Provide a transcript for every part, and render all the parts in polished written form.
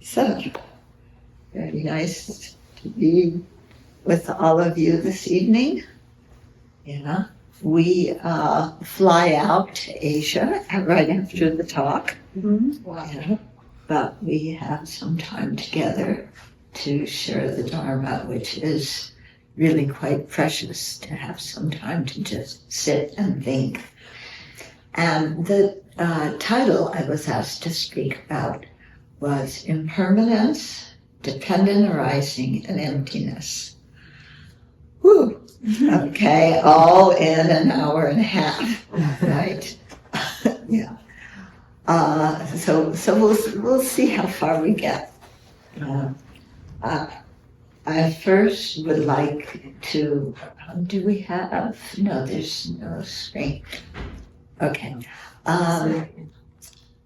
So, very nice to be with all of you this evening. Yeah, we fly out to Asia right after the talk. Mm-hmm. Wow. Yeah, but we have some time together to share the Dharma, which is really quite precious, to have some time to just sit and think. And the title I was asked to speak about was Impermanence, Dependent Arising, and Emptiness. Whew. Okay, all in an hour and a half, right? Yeah. So we'll see how far we get. I first would like to. Do we have? No, there's no screen. Okay.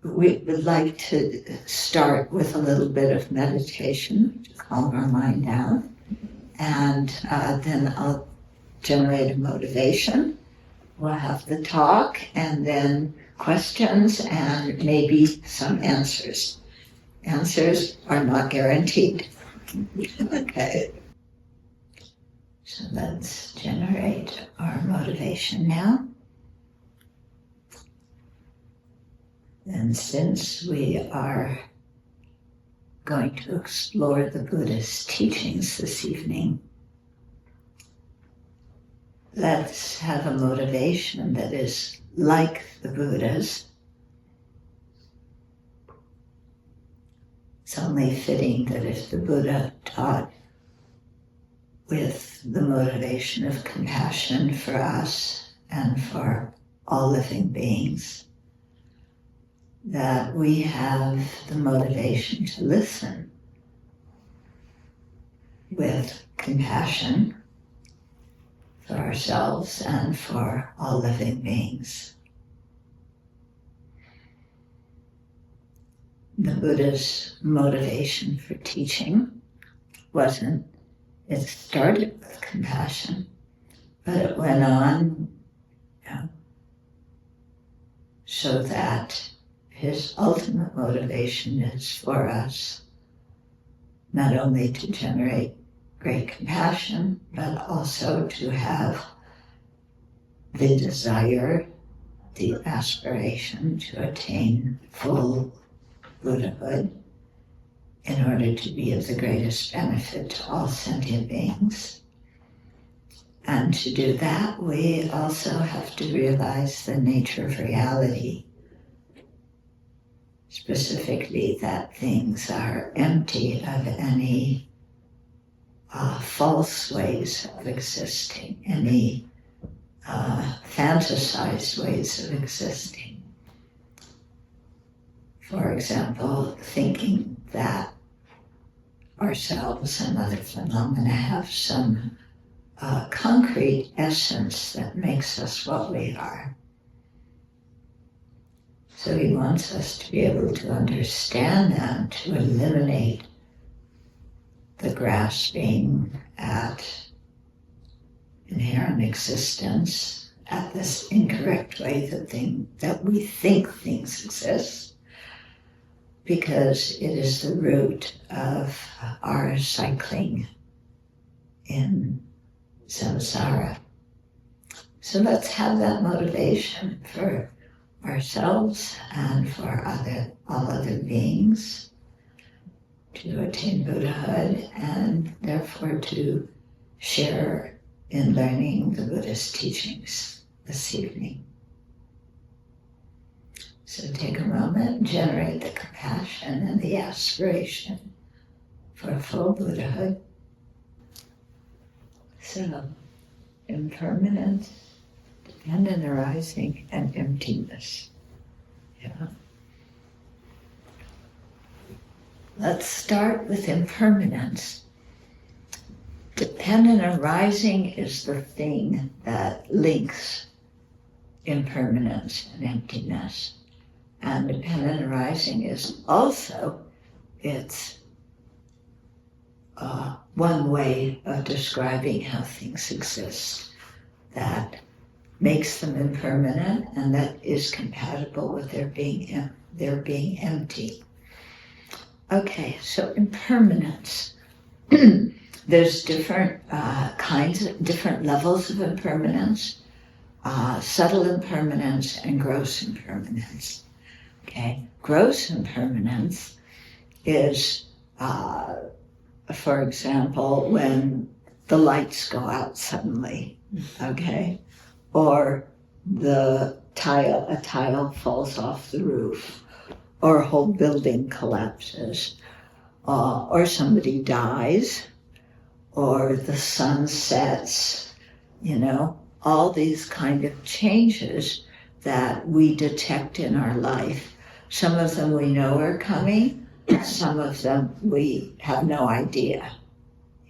We would like to start with a little bit of meditation to calm our mind down, and then I'll generate a motivation. We'll have the talk, and then questions, and maybe some answers. Answers are not guaranteed. Okay. So let's generate our motivation now. And since we are going to explore the Buddhist teachings this evening, let's have a motivation that is like the Buddha's. It's only fitting that if the Buddha taught with the motivation of compassion for us and for all living beings, that we have the motivation to listen with compassion for ourselves and for all living beings. The Buddha's motivation for teaching it started with compassion, but it went on, so that his ultimate motivation is for us not only to generate great compassion, but also to have the desire, the aspiration to attain full Buddhahood in order to be of the greatest benefit to all sentient beings. And to do that, we also have to realize the nature of reality. Specifically, that things are empty of any false ways of existing, any fantasized ways of existing. For example, thinking that ourselves and other phenomena have some concrete essence that makes us what we are. So he wants us to be able to understand that, to eliminate the grasping at inherent existence, at this incorrect way that we think things exist, because it is the root of our cycling in samsara. So let's have that motivation for ourselves and for all other beings to attain Buddhahood, and therefore to share in learning the Buddhist teachings this evening. So take a moment, generate the compassion and the aspiration for full Buddhahood. So, impermanence, dependent arising, and emptiness. Yeah. Let's start with impermanence. Dependent arising is the thing that links impermanence and emptiness. And dependent arising is also its one way of describing how things exist that makes them impermanent and that is compatible with their being empty. Okay, so impermanence. There's different different levels of impermanence, subtle impermanence and gross impermanence. Okay, gross impermanence is, for example, when the lights go out suddenly, okay, or a tile falls off the roof, or a whole building collapses, or somebody dies, or the sun sets, all these kind of changes that we detect in our life. Some of them we know are coming, some of them we have no idea.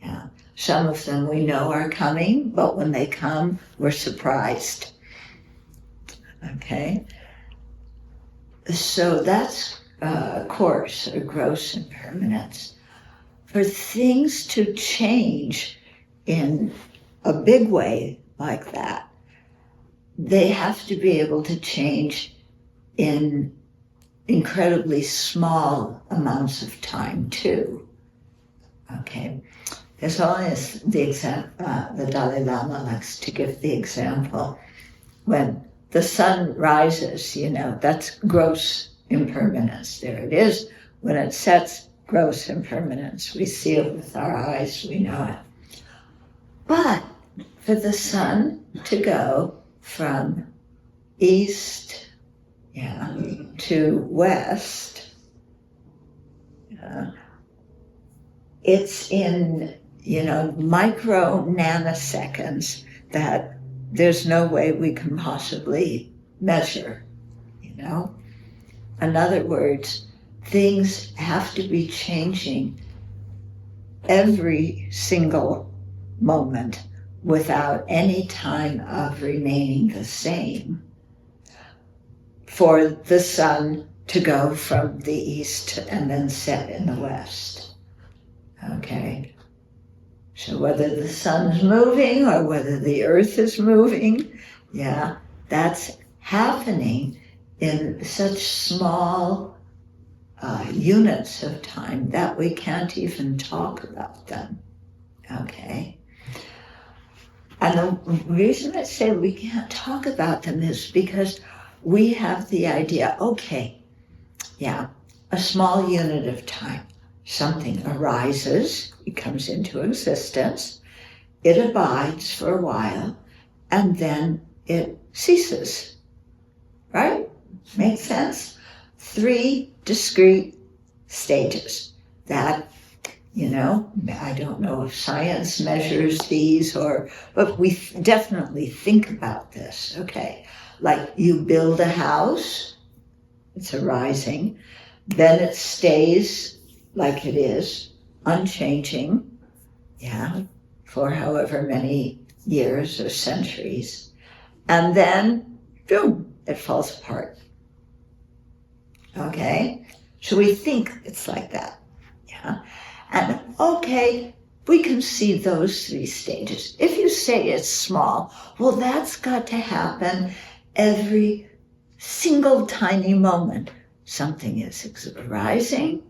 Yeah. Some of them we know are coming, but when they come, we're surprised. Okay? So that's coarse or gross impermanence. For things to change in a big way like that, they have to be able to change in incredibly small amounts of time too. Okay, as long as the Dalai Lama likes to give the example, when the sun rises, that's gross impermanence. There it is. When it sets, gross impermanence. We see it with our eyes, we know it. But for the sun to go from east to west, it's in, micro nanoseconds that there's no way we can possibly measure, In other words, things have to be changing every single moment without any time of remaining the same for the sun to go from the east and then set in the west. Okay? So whether the sun's moving or whether the earth is moving, that's happening in such small units of time that we can't even talk about them. Okay? And the reason I say we can't talk about them is because we have the idea, a small unit of time. Something arises, it comes into existence, it abides for a while, and then it ceases. Right? Makes sense? 3 discrete stages that, I don't know if science measures these but we definitely think about this, okay? Like you build a house, it's arising, then it stays like it is, unchanging, for however many years or centuries, and then, boom, it falls apart. Okay? So we think it's like that, And we can see those 3 stages. If you say it's small, well, that's got to happen every single tiny moment. Something is arising,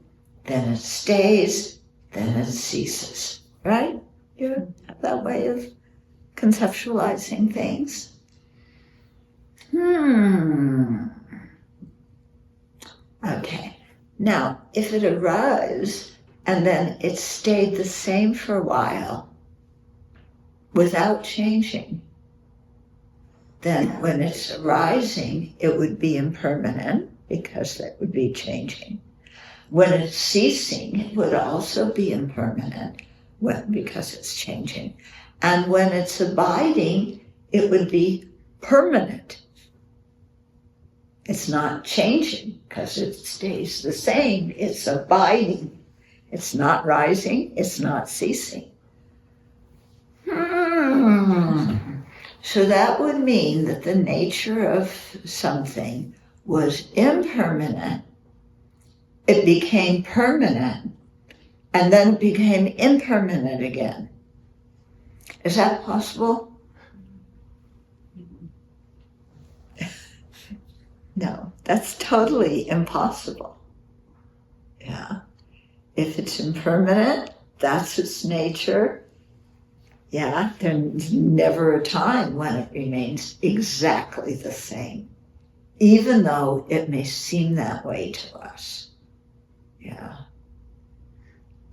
then it stays, then it ceases, right? You have that way of conceptualizing things. Okay, now if it arose and then it stayed the same for a while without changing, then when it's arising, it would be impermanent because it would be changing. When it's ceasing, it would also be impermanent because it's changing. And when it's abiding, it would be permanent. It's not changing because it stays the same. It's abiding. It's not rising. It's not ceasing. So that would mean that the nature of something was impermanent. It became permanent, and then it became impermanent again. Is that possible? No, that's totally impossible. if it's impermanent, that's its nature. Yeah, there's never a time when it remains exactly the same, even though it may seem that way to us. Yeah.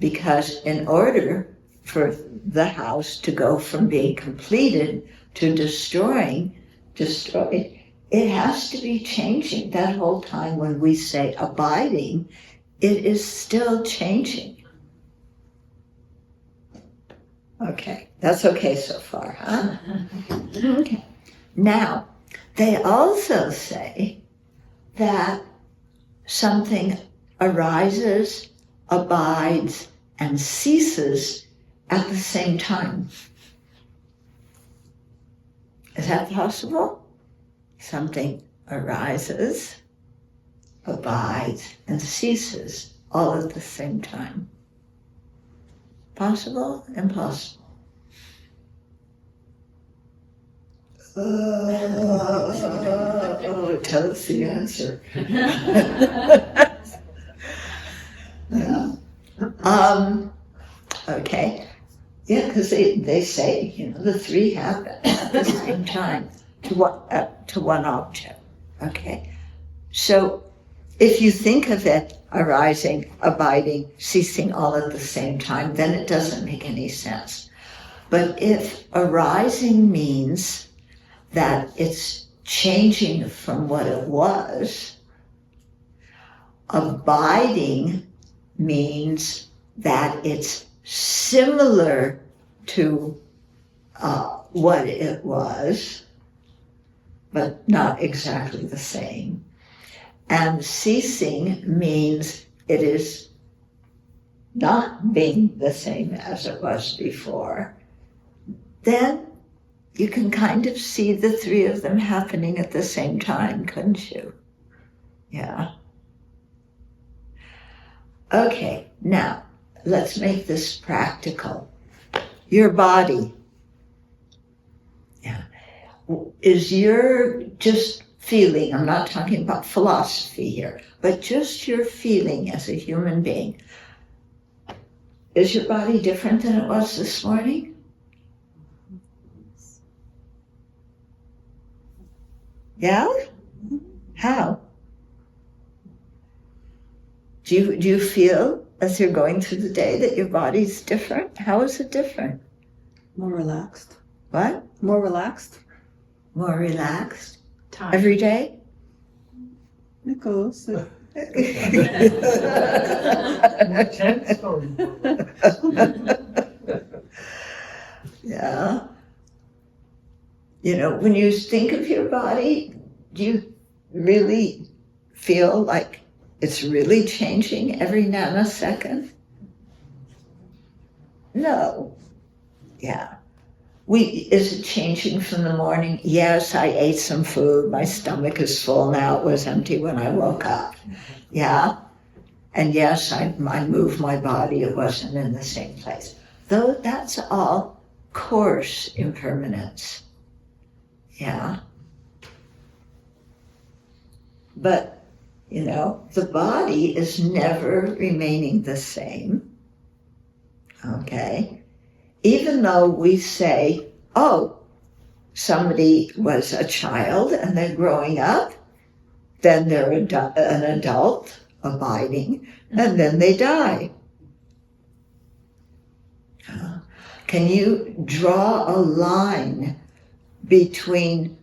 Because in order for the house to go from being completed to destroyed, it has to be changing. That whole time when we say abiding, it is still changing. Okay, that's okay so far, huh? Okay. Now, they also say that something arises, abides, and ceases at the same time. Is that possible? Something arises, abides, and ceases all at the same time. Possible? Impossible? Tell us the answer. Yeah. Okay. Yeah, because they say, the three happen at the same time to one object. Okay. So if you think of it arising, abiding, ceasing all at the same time, then it doesn't make any sense. But if arising means that it's changing from what it was, abiding means that it's similar to what it was, but not exactly the same. And ceasing means it is not being the same as it was before. Then you can kind of see the three of them happening at the same time, couldn't you? Yeah. Okay, now let's make this practical. Your body. Yeah. Is your just feeling, I'm not talking about philosophy here, but just your feeling as a human being. Is your body different than it was this morning? Yeah? How? Do you feel as you're going through the day that your body's different? How is it different? More relaxed. What? More relaxed. More relaxed? Time. Every day? Nicholas. Yeah. When you think of your body, do you really feel like it's really changing every nanosecond? No. Yeah. Is it changing from the morning? Yes, I ate some food. My stomach is full now. It was empty when I woke up. Yeah. And yes, I moved my body. It wasn't in the same place. Though that's all coarse impermanence. Yeah. But, the body is never remaining the same. Okay? Even though we say, oh, somebody was a child and they're growing up, then they're an adult, abiding, and then they die. Can you draw a line between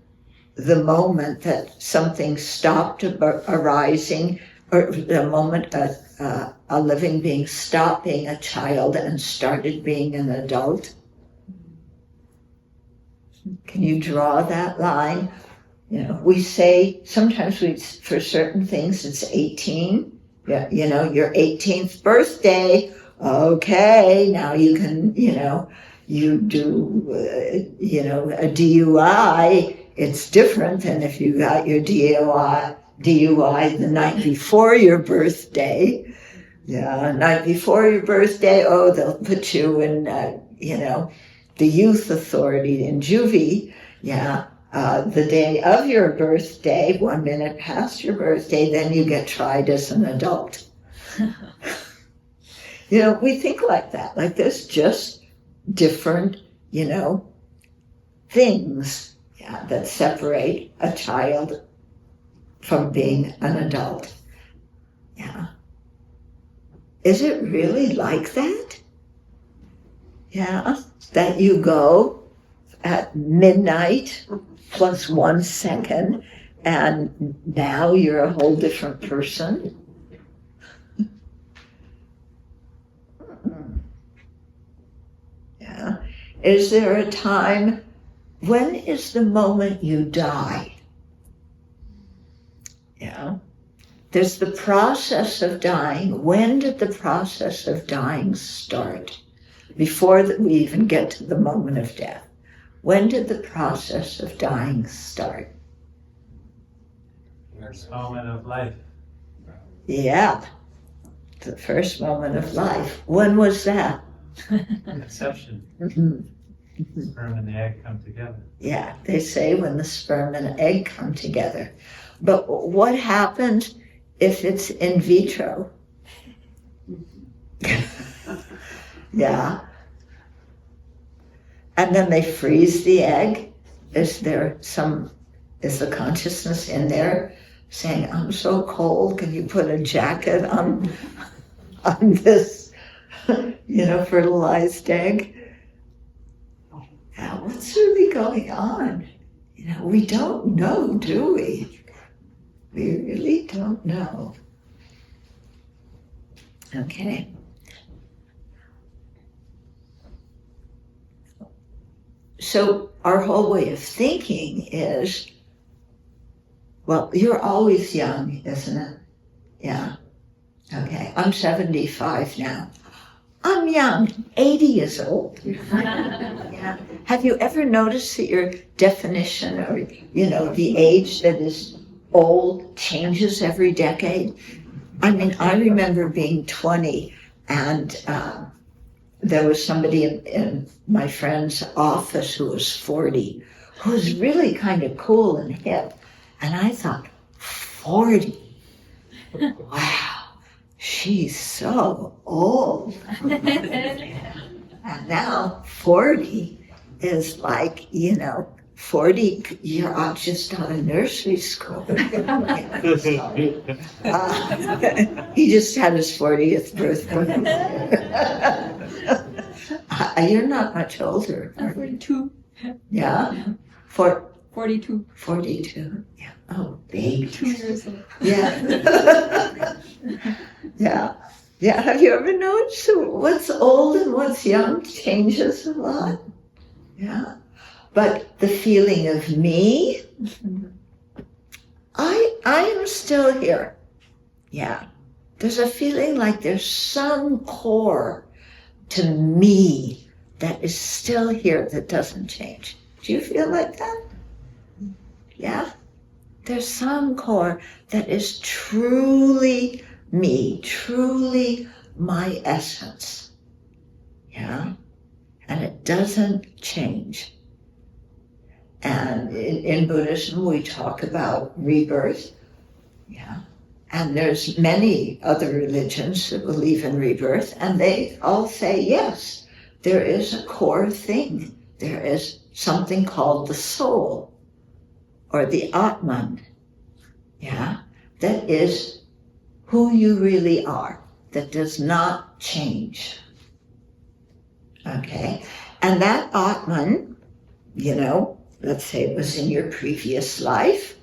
the moment that something stopped arising, or the moment a living being stopped being a child and started being an adult? Can you draw that line? We say, sometimes for certain things it's 18. Yeah, your 18th birthday. Okay, now you can, you do, a DUI. It's different than if you got your DUI the night before your birthday. Yeah, night before your birthday, they'll put you in, the youth authority in juvie. Yeah, the day of your birthday, 1 minute past your birthday, then you get tried as an adult. We think like that, like there's just different, things that separate a child from being an adult. Yeah. Is it really like that? Yeah. That you go at midnight plus 1 second and now you're a whole different person? Yeah. Is there a time, when is the moment you die? Yeah. There's the process of dying. When did the process of dying start? Before we even get to the moment of death. When did the process of dying start? First moment of life. Yeah. The first moment of life. When was that? Conception. Mm-hmm. The sperm and the egg come together. Yeah, they say when the sperm and egg come together. But what happens if it's in vitro? Yeah. And then they freeze the egg. Is the consciousness in there saying, I'm so cold, can you put a jacket on this, fertilized egg? Now, what's really going on? We don't know, do we? We really don't know. Okay. So our whole way of thinking is, well, you're always young, isn't it? Yeah. Okay. I'm 75 now. I'm young, 80 years old. Yeah. Have you ever noticed that your definition or, the age that is old changes every decade? I mean, I remember being 20 and there was somebody in my friend's office who was 40, who was really kind of cool and hip. And I thought, 40? Wow, she's so old. And now 40 is like, 40, you're just out of nursery school. He just had his 40th birthday. You're not much older. I'm 42. Yeah? 42. 42. Yeah. Oh, baby. 2 years old. Yeah. Yeah. Yeah. Have you ever noticed what's old and what's young changes a lot? Yeah. But the feeling of me, I am still here. Yeah. There's a feeling like there's some core to me that is still here that doesn't change. Do you feel like that? Yeah? There's some core that is truly me, truly my essence. Yeah? And it doesn't change. And in Buddhism, we talk about rebirth. Yeah. And there's many other religions that believe in rebirth, and they all say, yes, there is a core thing. There is something called the soul, or the Atman, yeah, that is who you really are, that does not change. Okay? And that Atman, let's say it was in your previous life,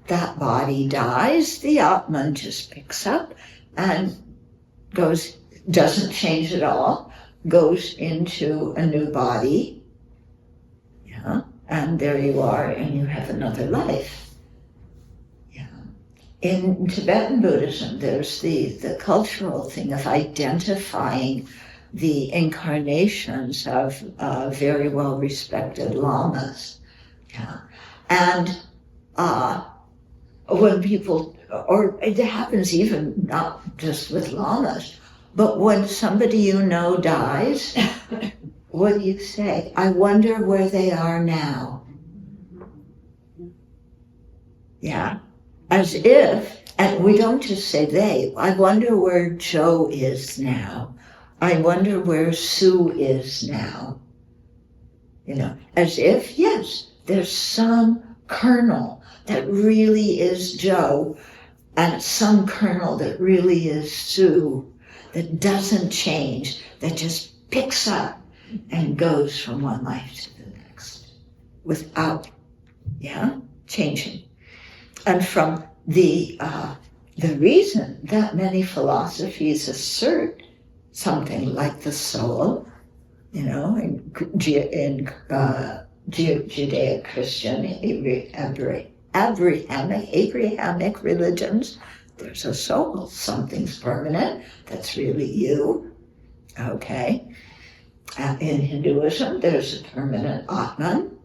that body dies, the Atman just picks up and doesn't change at all, goes into a new body, yeah, and there you are, and you have another life. Yeah. In Tibetan Buddhism, there's the cultural thing of identifying the incarnations of very well-respected lamas. Yeah. And when people, or it happens even not just with lamas, but when somebody dies, what do you say? I wonder where they are now. Yeah. As if, and we don't just say they, I wonder where Joe is now. I wonder where Sue is now. As if, yes, there's some kernel that really is Joe and some kernel that really is Sue that doesn't change, that just picks up and goes from one life to the next without, changing. And from the reason that many philosophies assert something like the soul, in Judeo-Christian, Abrahamic religions, there's a soul, something's permanent, that's really you, okay? In Hinduism, there's a permanent Atman,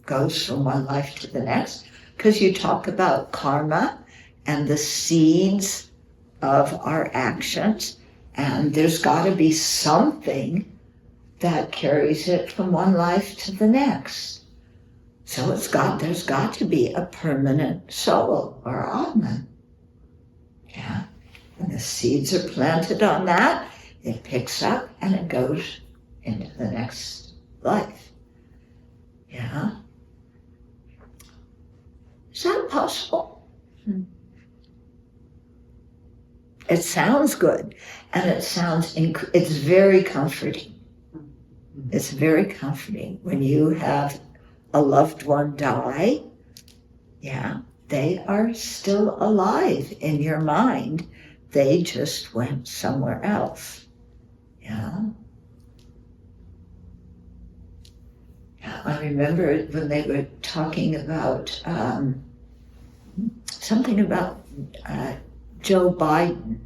goes from one life to the next, because you talk about karma and the seeds of our actions, and there's got to be something that carries it from one life to the next. So there's got to be a permanent soul or Atman. And the seeds are planted on that, it picks up and it goes into the next life. Is that possible? It sounds good, and it sounds, it's very comforting. It's very comforting when you have a loved one die. They are still alive in your mind. They just went somewhere else. I remember when they were talking about something about Joe Biden.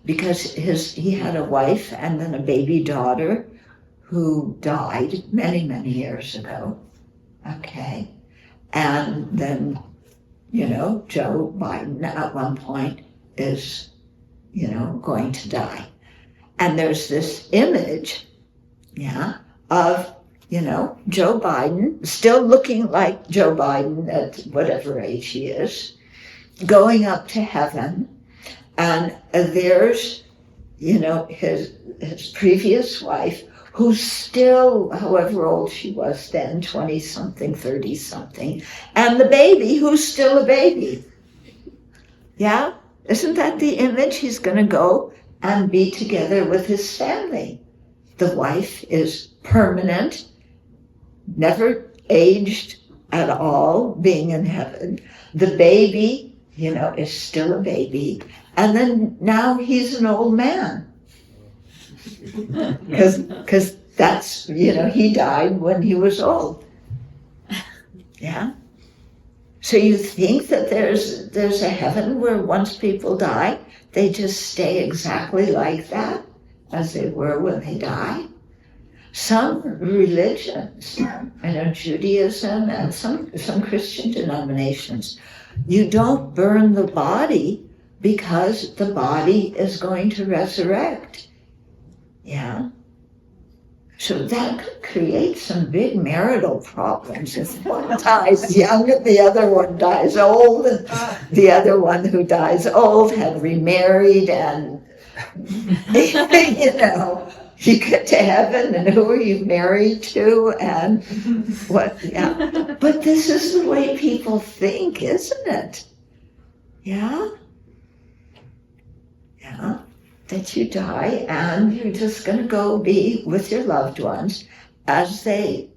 Because he had a wife and then a baby daughter who died many, many years ago. Okay. And then, Joe Biden at one point is, going to die. And there's this image, of, Joe Biden, still looking like Joe Biden at whatever age he is, going up to heaven. And there's, his previous wife, who's still, however old she was then, 20-something, 30-something, and the baby, who's still a baby. Isn't that the image? He's going to go and be together with his family. The wife is permanent, never aged at all, being in heaven. The baby, is still a baby. And then now he's an old man. Because that's, he died when he was old. So you think that there's a heaven where once people die, they just stay exactly like that as they were when they died? Some religions, Judaism and some Christian denominations, you don't burn the body because the body is going to resurrect. So that could create some big marital problems. If one dies young and the other one dies old, and the other one who dies old had remarried, and you get to heaven and who are you married to and what? But this is the way people think, isn't it? That you die and you're just going to go be with your loved ones as the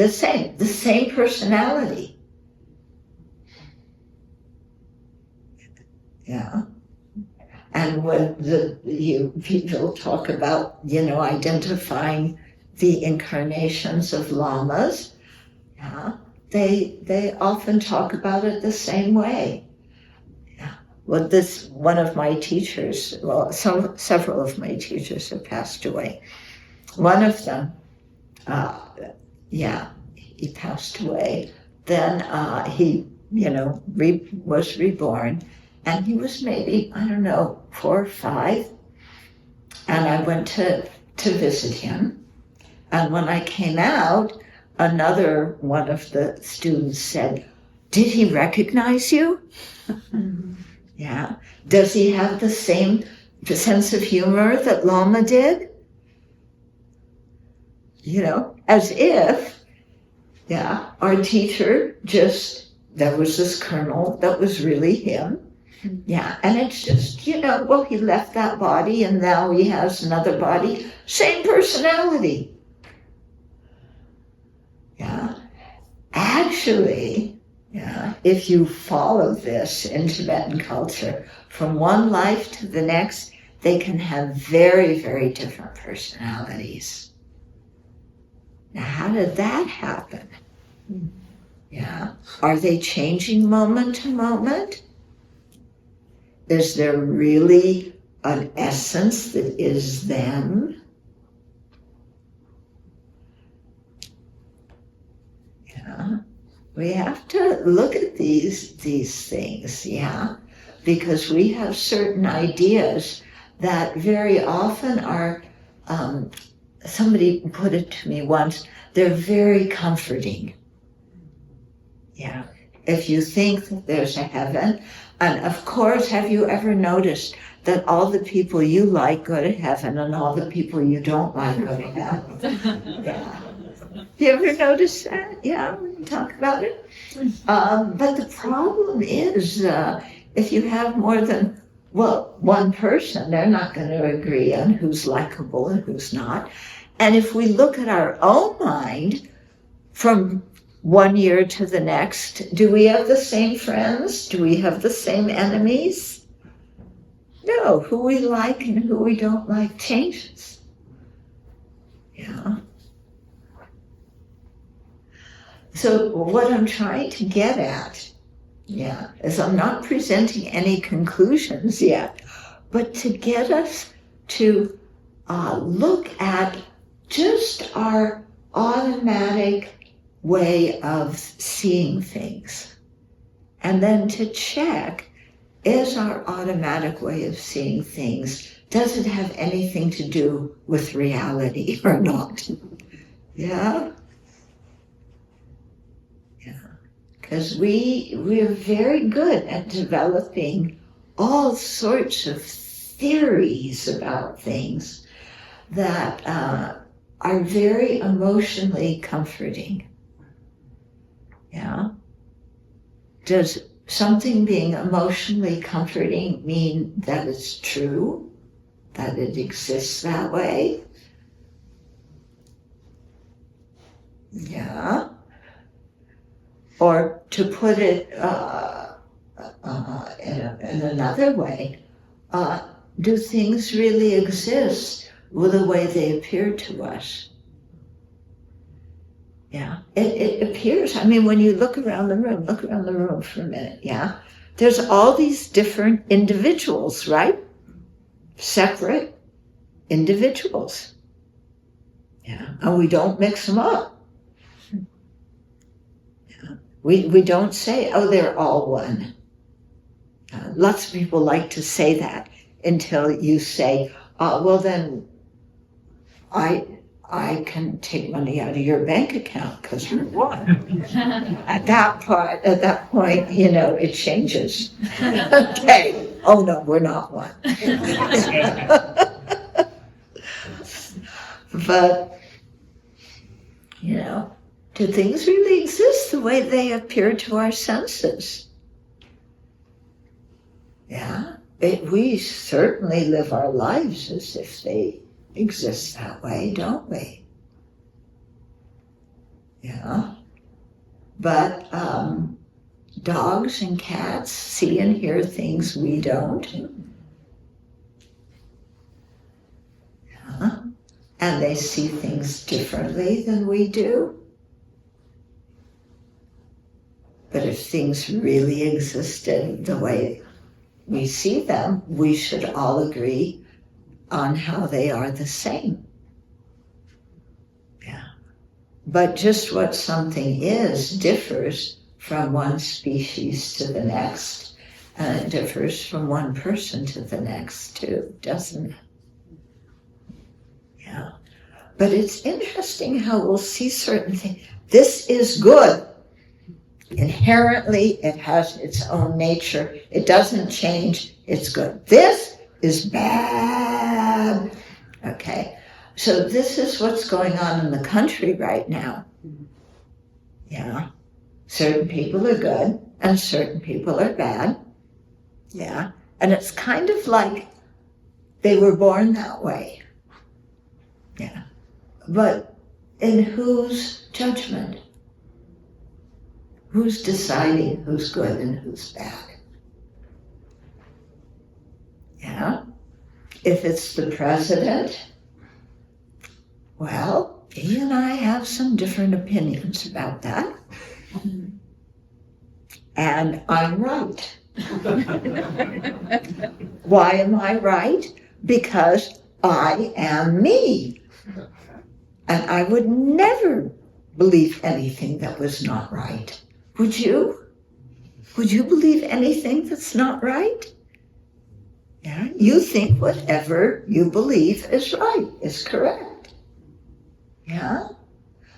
same personality. And when people talk about, identifying the incarnations of lamas, they often talk about it the same way. Well, one of my teachers, several of my teachers have passed away. One of them, he passed away. Then he, was reborn, and he was maybe, 4 or 5. And I went to visit him. And when I came out, another one of the students said, "Did he recognize you?" Yeah. Does he have the same sense of humor that Lama did? As if, our teacher there was this kernel that was really him. Yeah, and it's just, he left that body and now he has another body. Same personality. Yeah. Actually, if you follow this in Tibetan culture, from one life to the next, they can have very, very different personalities. Now, how did that happen? Yeah. Are they changing moment to moment? Is there really an essence that is them? Yeah. We have to look at these things, because we have certain ideas that very often are, somebody put it to me once, they're very comforting. Yeah. If you think that there's a heaven, and of course, have you ever noticed that all the people you like go to heaven and all the people you don't like go to heaven? Yeah. You ever notice that? Yeah, we can talk about it. But the problem is, if you have more than, one person, they're not going to agree on who's likable and who's not. And if we look at our own mind from one year to the next, do we have the same friends? Do we have the same enemies? No, who we like and who we don't like changes. Yeah. So what I'm trying to get at, is I'm not presenting any conclusions yet, but to get us to look at just our automatic way of seeing things. And then to check, is our automatic way of seeing things, does it have anything to do with reality or not? Yeah? Because we're very good at developing all sorts of theories about things that are very emotionally comforting. Yeah? Does something being emotionally comforting mean that it's true? That it exists that way? Yeah. Or to put it in another way, do things really exist with the way they appear to us? Yeah, it appears, when you look around the room for a minute, there's all these different individuals, right? Separate individuals. Yeah, and we don't mix them up. We don't say, they're all one. Lots of people like to say that until you say, then I can take money out of your bank account because you're one. At that point, it changes. Okay. Oh no, we're not one. But, do things really exist the way they appear to our senses? Yeah. We certainly live our lives as if they exist that way, don't we? Yeah. But dogs and cats see and hear things we don't. Yeah. And they see things differently than we do. But if things really existed the way we see them, we should all agree on how they are the same. Yeah. But just what something is differs from one species to the next, and it differs from one person to the next too, doesn't it? Yeah. But it's interesting how we'll see certain things. This is good. Inherently, it has its own nature. It doesn't change. It's good. This is bad. Okay. So this is what's going on in the country right now. Yeah. Certain people are good and certain people are bad. Yeah. And it's kind of like they were born that way. Yeah. But in whose judgment? Who's deciding who's good and who's bad? Yeah. If it's the president, well, he and I have some different opinions about that. And I'm right. Why am I right? Because I am me. And I would never believe anything that was not right. Would you? Would you believe anything that's not right? Yeah, you think whatever you believe is right, is correct. Yeah?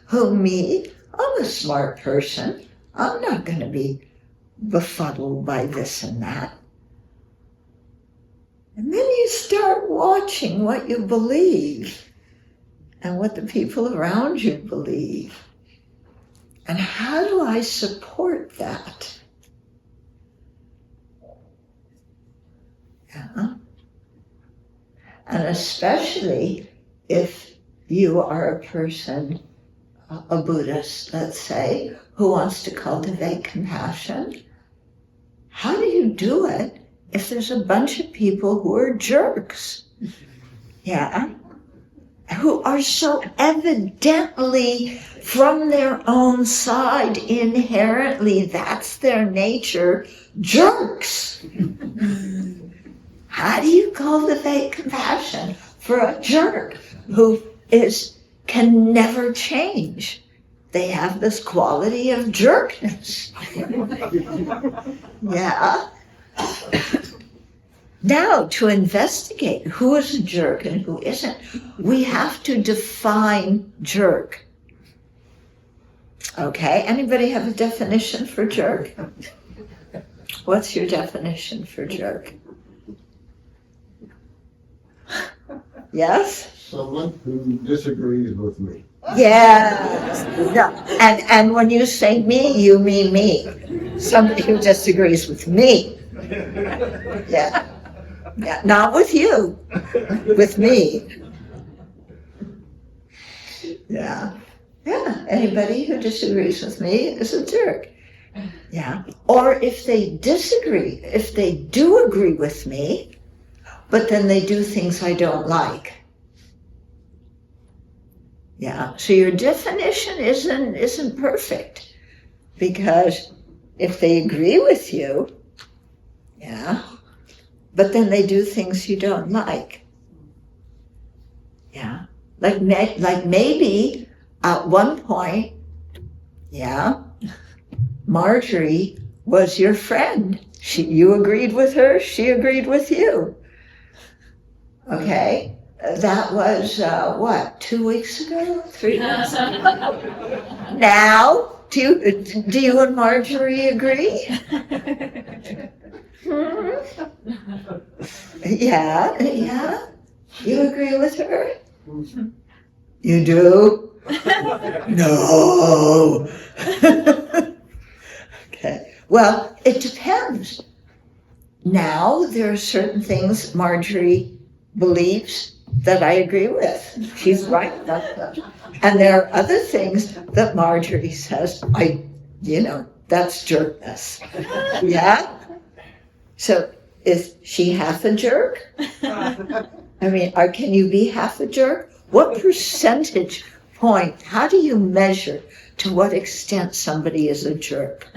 Who, me? I'm a smart person. I'm not going to be befuddled by this and that. And then you start watching what you believe and what the people around you believe. And how do I support that? Yeah. And especially if you are a person, a Buddhist, let's say, who wants to cultivate compassion, how do you do it if there's a bunch of people who are jerks? Yeah. Who are so evidently from their own side, inherently, that's their nature, jerks. How do you cultivate compassion for a jerk who can never change? They have this quality of jerkness. Yeah. Now, to investigate who is a jerk and who isn't, we have to define jerk. Okay, anybody have a definition for jerk? What's your definition for jerk? Yes? Someone who disagrees with me. Yes. No. And when you say me, you mean me. Somebody who disagrees with me. Yeah. Yeah. Not with you. With me. Yeah. Yeah. Anybody who disagrees with me is a jerk. Yeah. Or if they disagree, if they do agree with me, but then they do things I don't like. Yeah, so your definition isn't perfect, because if they agree with you, yeah, but then they do things you don't like. Yeah, like maybe at one point, yeah, Marjorie was your friend. You agreed with her, she agreed with you. Okay, that was, 2 weeks ago? 3 weeks ago? Now, do you and Marjorie agree? Yeah. You agree with her? You do? No. Okay, well, it depends. Now, there are certain things Marjorie believes that I agree with. She's right. And there are other things that Marjorie says, that's jerkness. Yeah? So is she half a jerk? I mean, can you be half a jerk? What percentage point, how do you measure to what extent somebody is a jerk?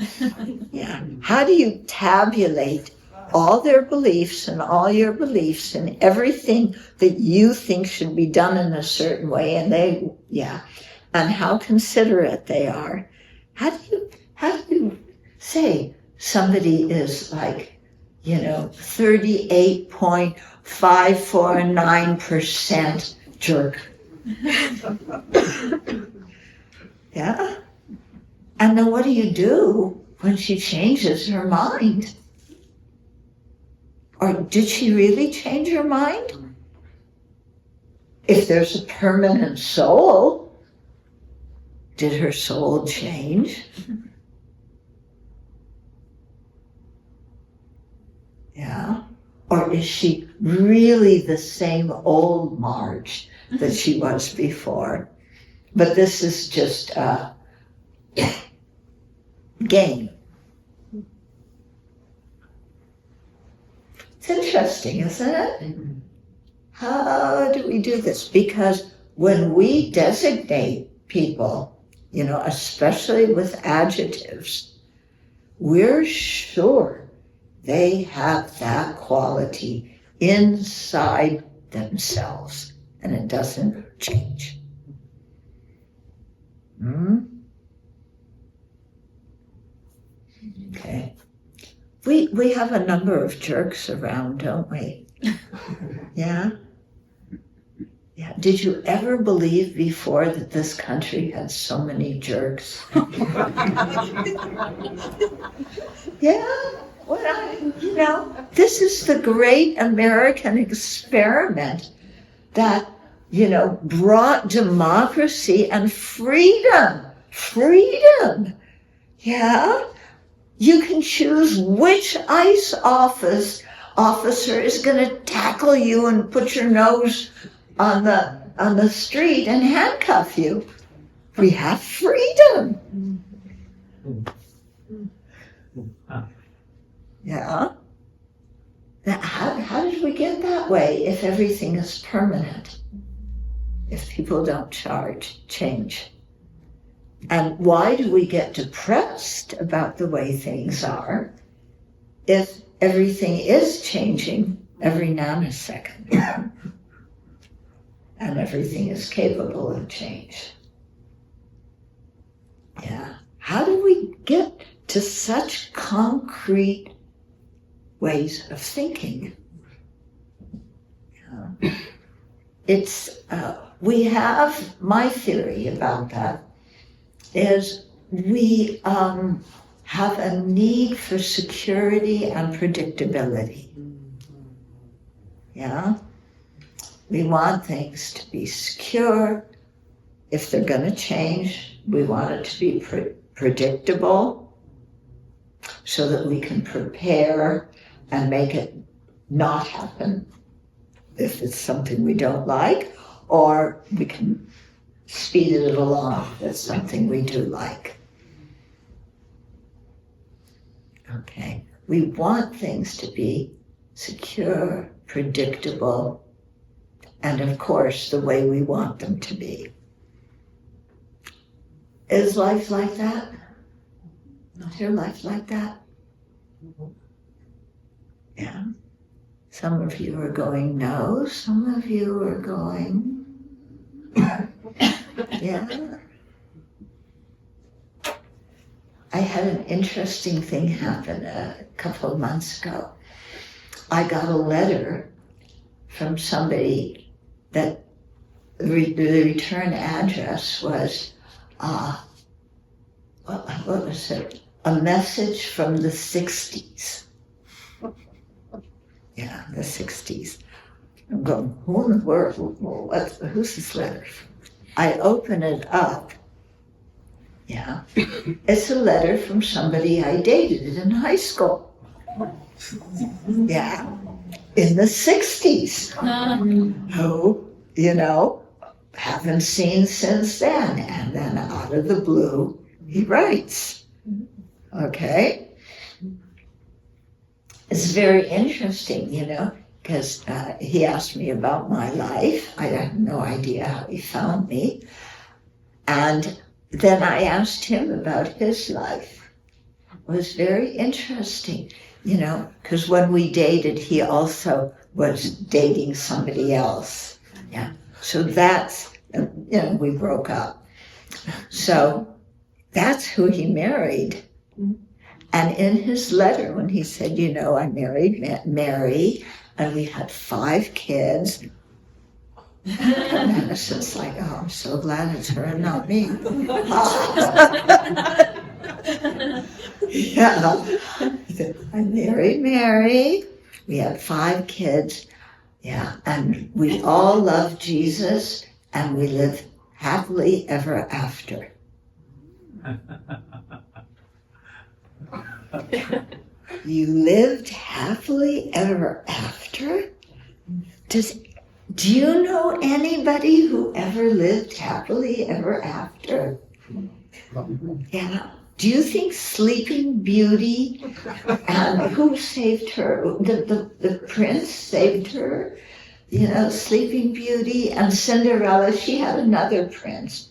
Yeah. How do you tabulate all their beliefs and all your beliefs and everything that you think should be done in a certain way, and how considerate they are? How do you say somebody is 38.549% jerk? Yeah? And then what do you do when she changes her mind. Or did she really change her mind? If there's a permanent soul, did her soul change? Yeah. Or is she really the same old Marge that she was before? But this is just a game. It's interesting, isn't it? How do we do this? Because when we designate people, especially with adjectives, we're sure they have that quality inside themselves, and it doesn't change. Okay. We have a number of jerks around, don't we? Yeah? Yeah. Did you ever believe before that this country had so many jerks? Yeah. This is the great American experiment that, brought democracy and freedom. Freedom. Yeah. You can choose which ICE officer is going to tackle you and put your nose on the street and handcuff you. We have freedom. Yeah. Now, how did we get that way if everything is permanent? If people don't change? And why do we get depressed about the way things are if everything is changing every nanosecond and everything is capable of change? Yeah. How do we get to such concrete ways of thinking? We have, my theory about that is we have a need for security and predictability. Yeah? We want things to be secure. If they're going to change, we want it to be predictable so that we can prepare and make it not happen if it's something we don't like, or we can speed it along if it's something we do like. Okay. We want things to be secure, predictable, and of course the way we want them to be. Is life like that? Is your life like that? Yeah. Some of you are going no, some of you are going yeah. I had an interesting thing happen a couple of months ago. I got a letter from somebody that the return address was, what was it? A message from the 60s. Yeah, the 60s. I'm going, who in the world? Who's this letter from? I open it up. Yeah. It's a letter from somebody I dated in high school. Yeah. In the 60s. Who, haven't seen since then. And then out of the blue, he writes. Okay? It's very interesting, because he asked me about my life. I had no idea how he found me. And then I asked him about his life. It was very interesting, because when we dated, he also was dating somebody else. Yeah. So that's, we broke up. So that's who he married. And in his letter, when he said, I married Mary, and we had 5 kids, and then it's just like, oh, I'm so glad it's her and not me. Yeah. I'm very married. We have 5 kids. Yeah. And we all love Jesus and we live happily ever after. You lived happily ever after? Do you know anybody who ever lived happily ever after? Yeah. Do you think Sleeping Beauty, and who saved her? The prince saved her. You know, Sleeping Beauty and Cinderella, she had another prince.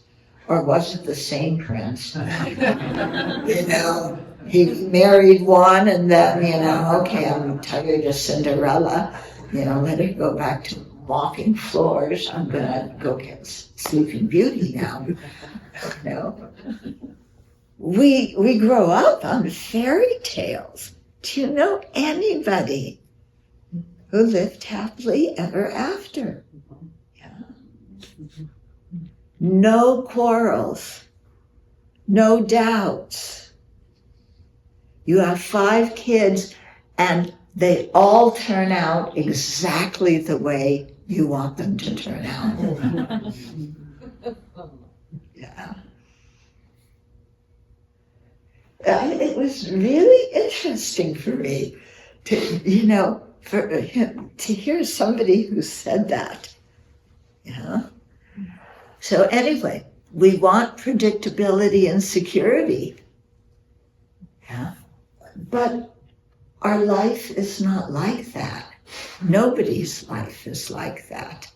Or was it the same prince? You know, he married one and then, you know, okay, I'm tired of Cinderella. You know, let her go back to mopping floors. I'm gonna go get Sleeping Beauty now. You know, we grow up on fairy tales. Do you know anybody who lived happily ever after? Yeah. No quarrels, no doubts. You have 5 kids and they all turn out exactly the way you want them to turn out. Yeah. It was really interesting for me to, you know, for him to hear somebody who said that. Yeah. So anyway, we want predictability and security. Yeah. But our life is not like that. Nobody's life is like that.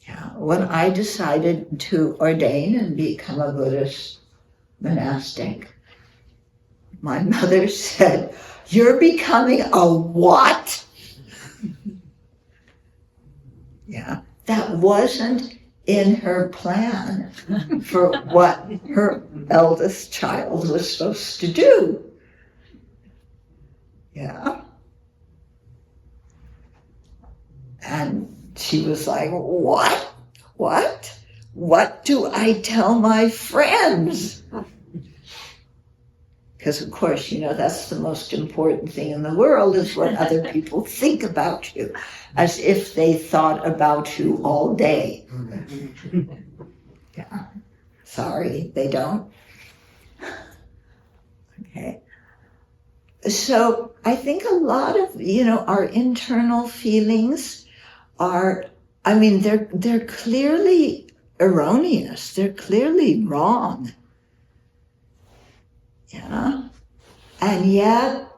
Yeah. When I decided to ordain and become a Buddhist monastic, my mother said, "You're becoming a what?" Yeah. That wasn't in her plan for what her eldest child was supposed to do. Yeah. And she was like, what? What do I tell my friends? Because of course, you know, that's the most important thing in the world is what other people think about you, as if they thought about you all day. Yeah. Sorry, they don't. Okay. So I think a lot of, you know, our internal feelings are, I mean, they're clearly erroneous. They're clearly wrong. Yeah. And yet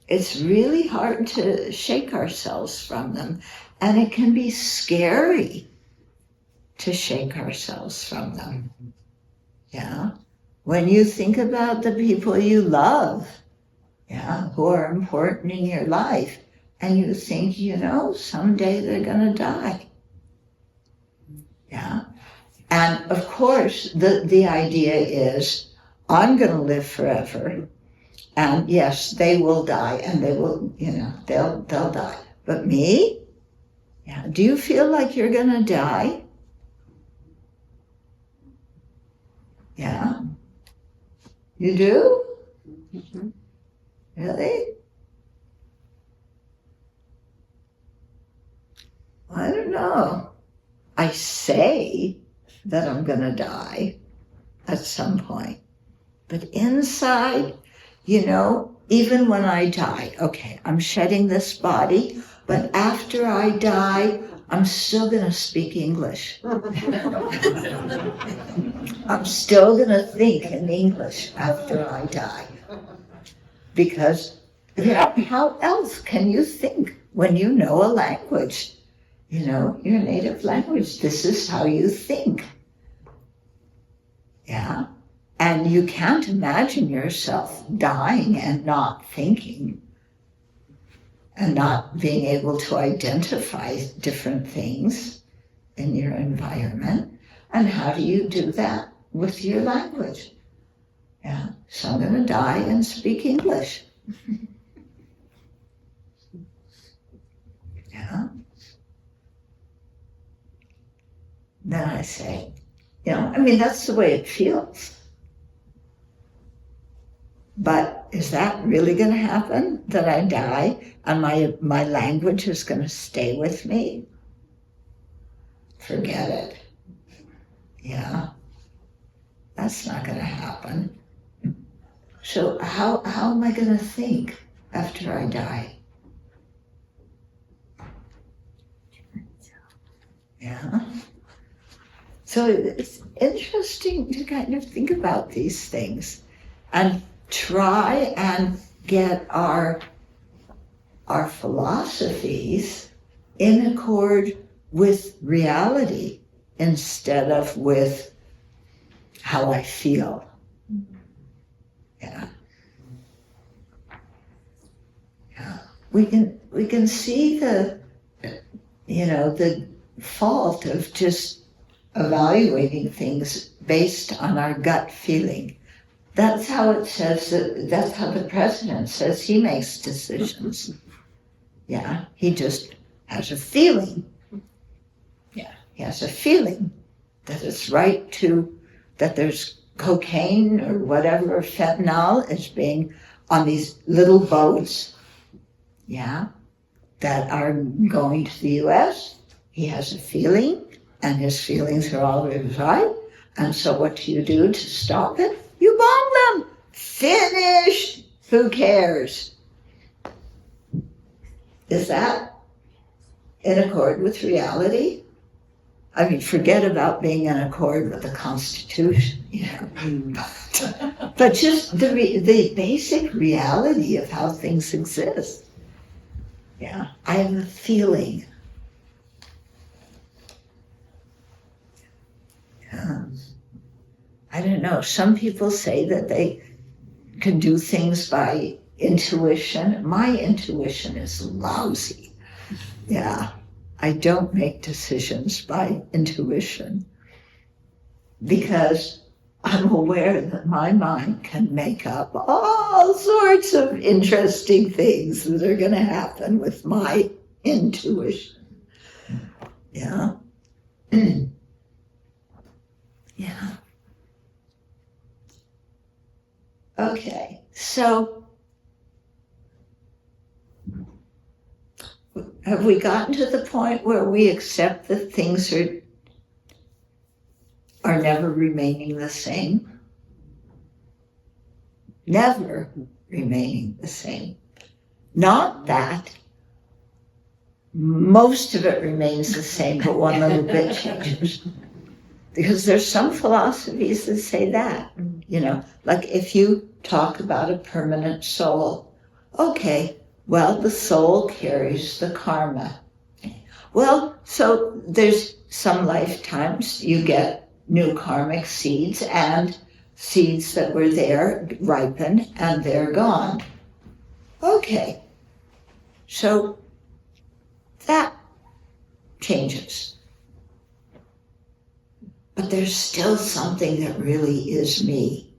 it's really hard to shake ourselves from them. And it can be scary to shake ourselves from them. Yeah. When you think about the people you love, yeah, who are important in your life, and you think, you know, someday they're gonna die. Yeah. And of course, the idea is, I'm gonna live forever. And yes, they will die, and they will, you know, they'll die. But me? Yeah. Do you feel like you're gonna die? Yeah. You do? Mm-hmm. Really? I don't know. I say that I'm gonna die at some point. But inside, you know, even when I die, okay, I'm shedding this body, but after I die, I'm still gonna speak English. I'm still gonna think in English after I die. Because, you know, how else can you think when you know a language? You know, your native language, this is how you think. Yeah. And you can't imagine yourself dying and not thinking and not being able to identify different things in your environment. And how do you do that with your language? Yeah. So I'm going to die and speak English. Yeah. Then I say, you know, I mean, that's the way it feels. But is that really going to happen, that I die and my language is going to stay with me? Forget it. Yeah, that's not going to happen. So how am I going to think after I die? Yeah. So it's interesting to kind of think about these things and try and get our philosophies in accord with reality instead of with how I feel. Yeah. Yeah. We can see the fault of just evaluating things based on our gut feeling. That's how it says that's how the president says he makes decisions. Yeah, he just has a feeling. Yeah, he has a feeling that it's right that there's cocaine or whatever, fentanyl is being on these little boats, yeah, that are going to the U.S. He has a feeling, and his feelings are always right. And so what do you do to stop it? You bomb them. Finished. Who cares? Is that in accord with reality? I mean, forget about being in accord with the Constitution, but just the basic reality of how things exist. Yeah, I have a feeling. I don't know. Some people say that they can do things by intuition. My intuition is lousy. Yeah. I don't make decisions by intuition because I'm aware that my mind can make up all sorts of interesting things that are going to happen with my intuition. Yeah. Yeah. Okay, so have we gotten to the point where we accept that things are never remaining the same? Never remaining the same. Not that most of it remains the same, but one little bit changes. Because there's some philosophies that say that, like if you talk about a permanent soul, okay, well, the soul carries the karma. Well, so there's some lifetimes you get new karmic seeds and seeds that were there ripen and they're gone. Okay, so that changes. But there's still something that really is me.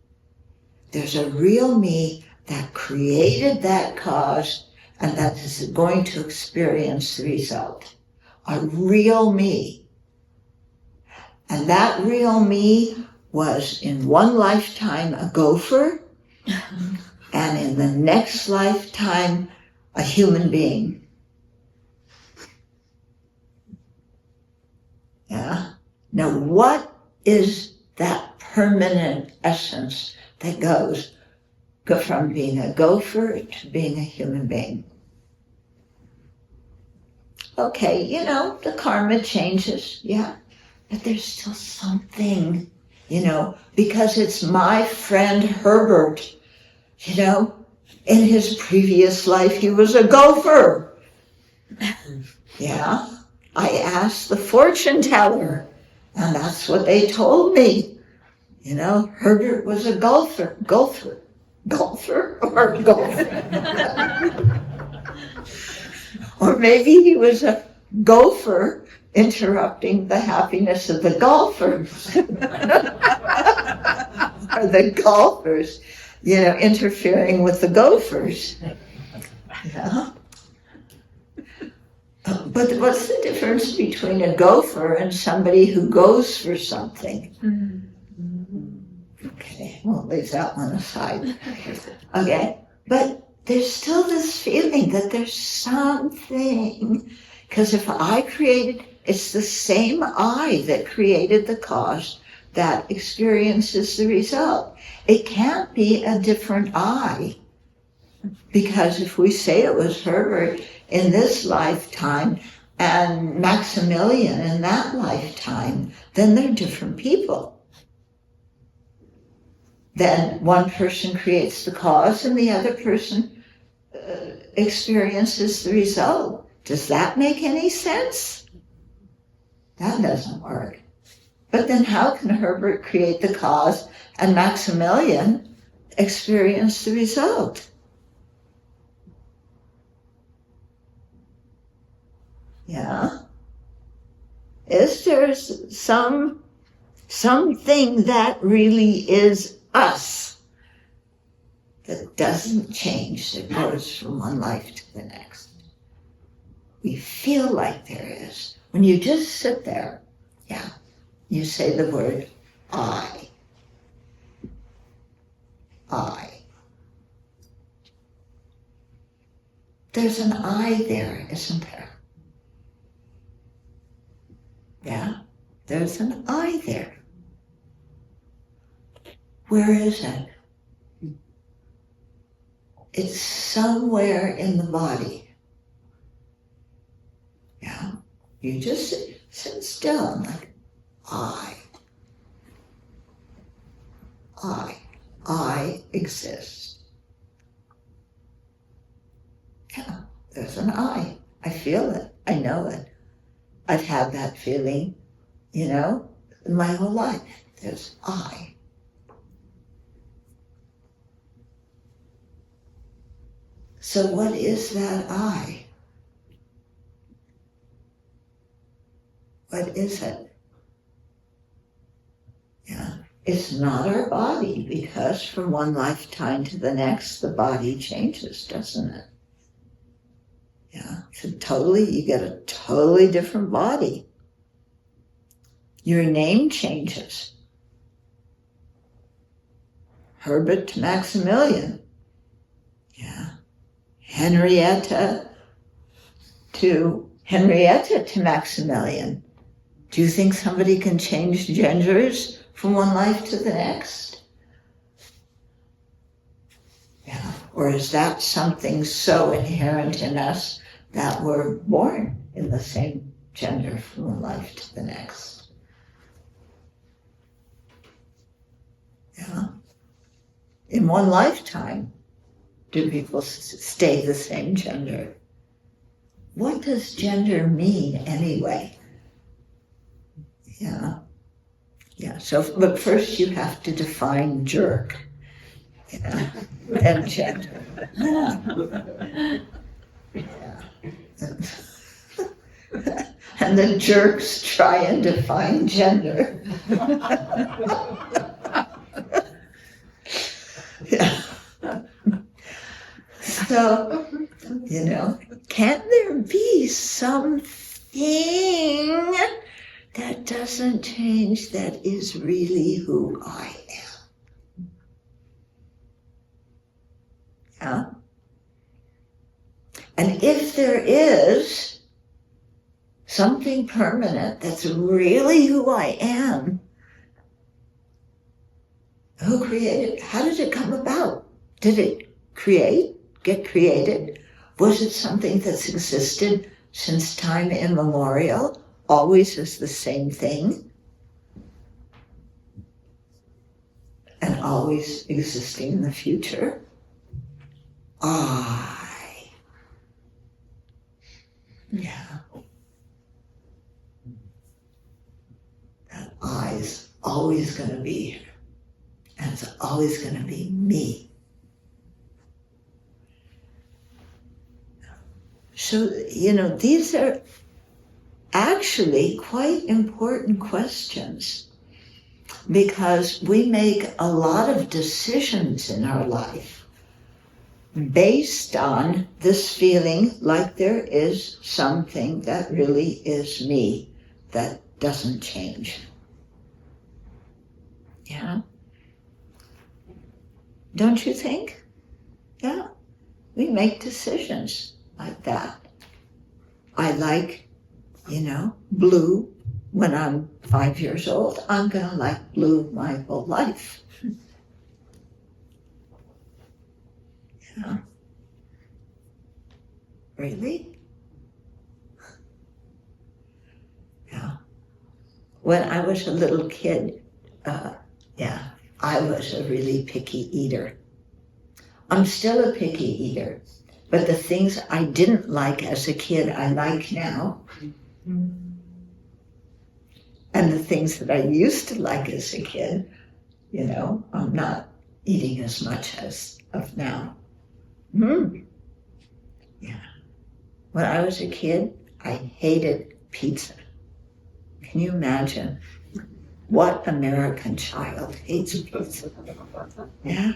There's a real me that created that cause and that is going to experience the result. A real me. And that real me was in one lifetime a gopher and in the next lifetime a human being. Yeah. Now, what is that permanent essence that goes from being a gopher to being a human being? Okay, the karma changes, yeah, but there's still something, because it's my friend Herbert, in his previous life he was a gopher. Yeah, I asked the fortune teller. And that's what they told me. Herbert was a golfer or golfer. Or maybe he was a gopher interrupting the happiness of the golfers. Or the golfers, interfering with the gophers. Yeah. But what's the difference between a gopher and somebody who goes for something? Okay, we'll leave that one aside. Okay? But there's still this feeling that there's something. Because if I created, it's the same I that created the cause that experiences the result. It can't be a different I. Because if we say it was Herbert in this lifetime and Maximilian in that lifetime, then they're different people. Then one person creates the cause and the other person experiences the result. Does that make any sense? That doesn't work. But then how can Herbert create the cause and Maximilian experience the result? Yeah. Is there something that really is us that doesn't change, that goes from one life to the next? We feel like there is. When you just sit there, yeah, you say the word I. I. There's an I there, isn't there? Yeah, there's an I there. Where is it? It's somewhere in the body. Yeah, you just sit still and like, I exist. Yeah, there's an I. I feel it. I know it. I've had that feeling, my whole life. There's I. So what is that I? What is it? Yeah, it's not our body, because from one lifetime to the next, the body changes, doesn't it? Yeah, so you get a totally different body. Your name changes. Herbert to Maximilian. Yeah. Henrietta to Maximilian. Do you think somebody can change genders from one life to the next? Yeah. Or is that something so inherent in us that we're born in the same gender from one life to the next? Yeah. In one lifetime, do people stay the same gender? What does gender mean anyway? Yeah. Yeah. But first you have to define jerk. Yeah. And gender. Yeah. And the jerks try and define gender. Yeah. So, can't there be something that doesn't change, that is really who I am? Yeah. And if there is something permanent that's really who I am, who created it? How did it come about? Did it get created? Was it something that's existed since time immemorial, always as the same thing, and always existing in the future? I. Yeah. That I's always going to be here. And it's always going to be me. So, these are actually quite important questions, because we make a lot of decisions in our life based on this feeling like there is something that really is me that doesn't change. Yeah? Don't you think? Yeah, we make decisions like that. I like, blue when I'm 5 years old. I'm going to like blue my whole life. Yeah. Really? Yeah. When I was a little kid, I was a really picky eater. I'm still a picky eater, but the things I didn't like as a kid, I like now. And the things that I used to like as a kid, I'm not eating as much as of now. Yeah. When I was a kid, I hated pizza. Can you imagine? What American child hates pizza? Yeah.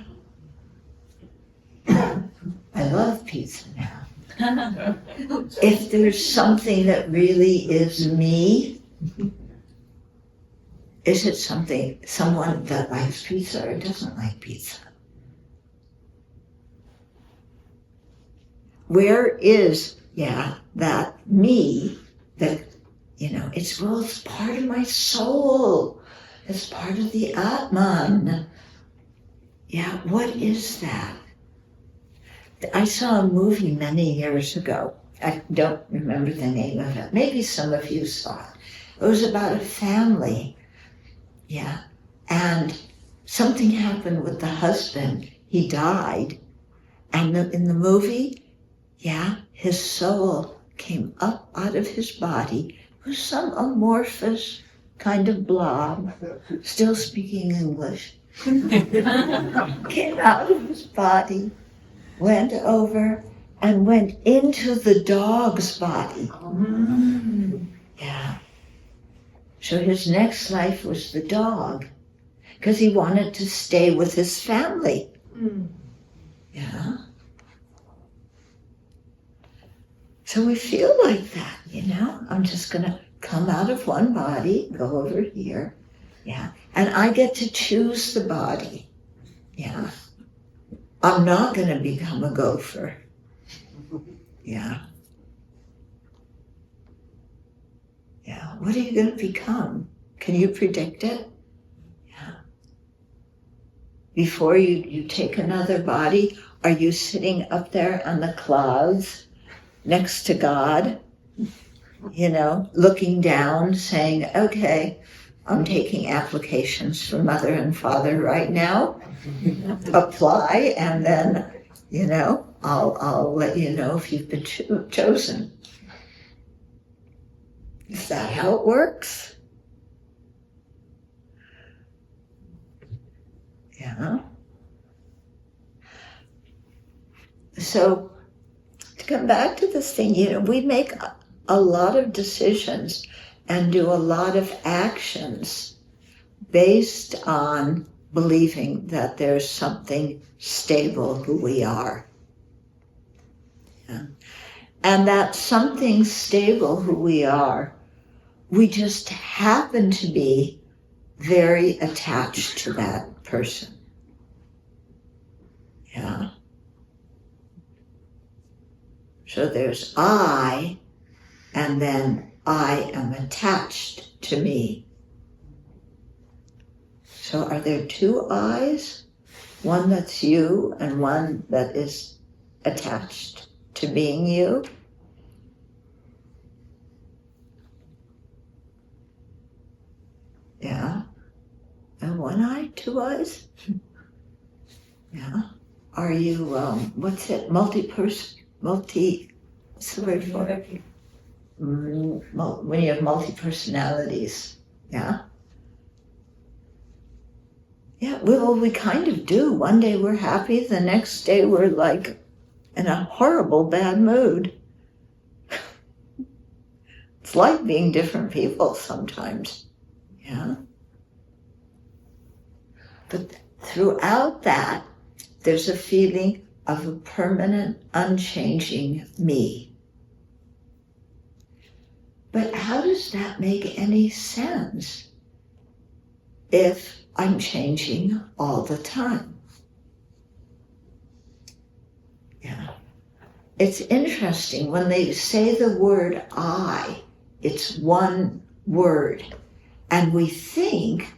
I love pizza now. If there's something that really is me, is it someone that likes pizza or doesn't like pizza? Where is, that me that, it's part of my soul. It's part of the Atman. Yeah, what is that? I saw a movie many years ago. I don't remember the name of it. Maybe some of you saw it. It was about a family. Yeah. And something happened with the husband. He died. And in the movie, his soul came up out of his body. It was some amorphous kind of blob, still speaking English. Came out of his body, went over, and went into the dog's body. Yeah. So his next life was the dog, because he wanted to stay with his family. Yeah. So we feel like that, I'm just going to come out of one body, go over here. Yeah. And I get to choose the body. Yeah. I'm not going to become a gopher. Yeah. Yeah. What are you going to become? Can you predict it? Yeah. Before you take another body, are you sitting up there on the clouds next to God, looking down, saying, okay, I'm taking applications for mother and father right now. Apply, and then, I'll let you know if you've been chosen. Is that how it works? Yeah. So, to come back to this thing, we make a lot of decisions and do a lot of actions based on believing that there's something stable who we are. Yeah. And that something stable who we are, we just happen to be very attached to that person. Yeah. So there's I, and then I am attached to me. So are there two I's? One that's you and one that is attached to being you? Yeah. And one eye, two eyes? Yeah. Are you, what's the word for it? When you have multi-personalities. Yeah. Yeah, well, we kind of do. One day we're happy, the next day we're like in a horrible bad mood. It's like being different people sometimes. Yeah. But throughout that, there's a feeling of a permanent, unchanging me. But how does that make any sense if I'm changing all the time? it's interesting when they say the word I, it's one word, and we think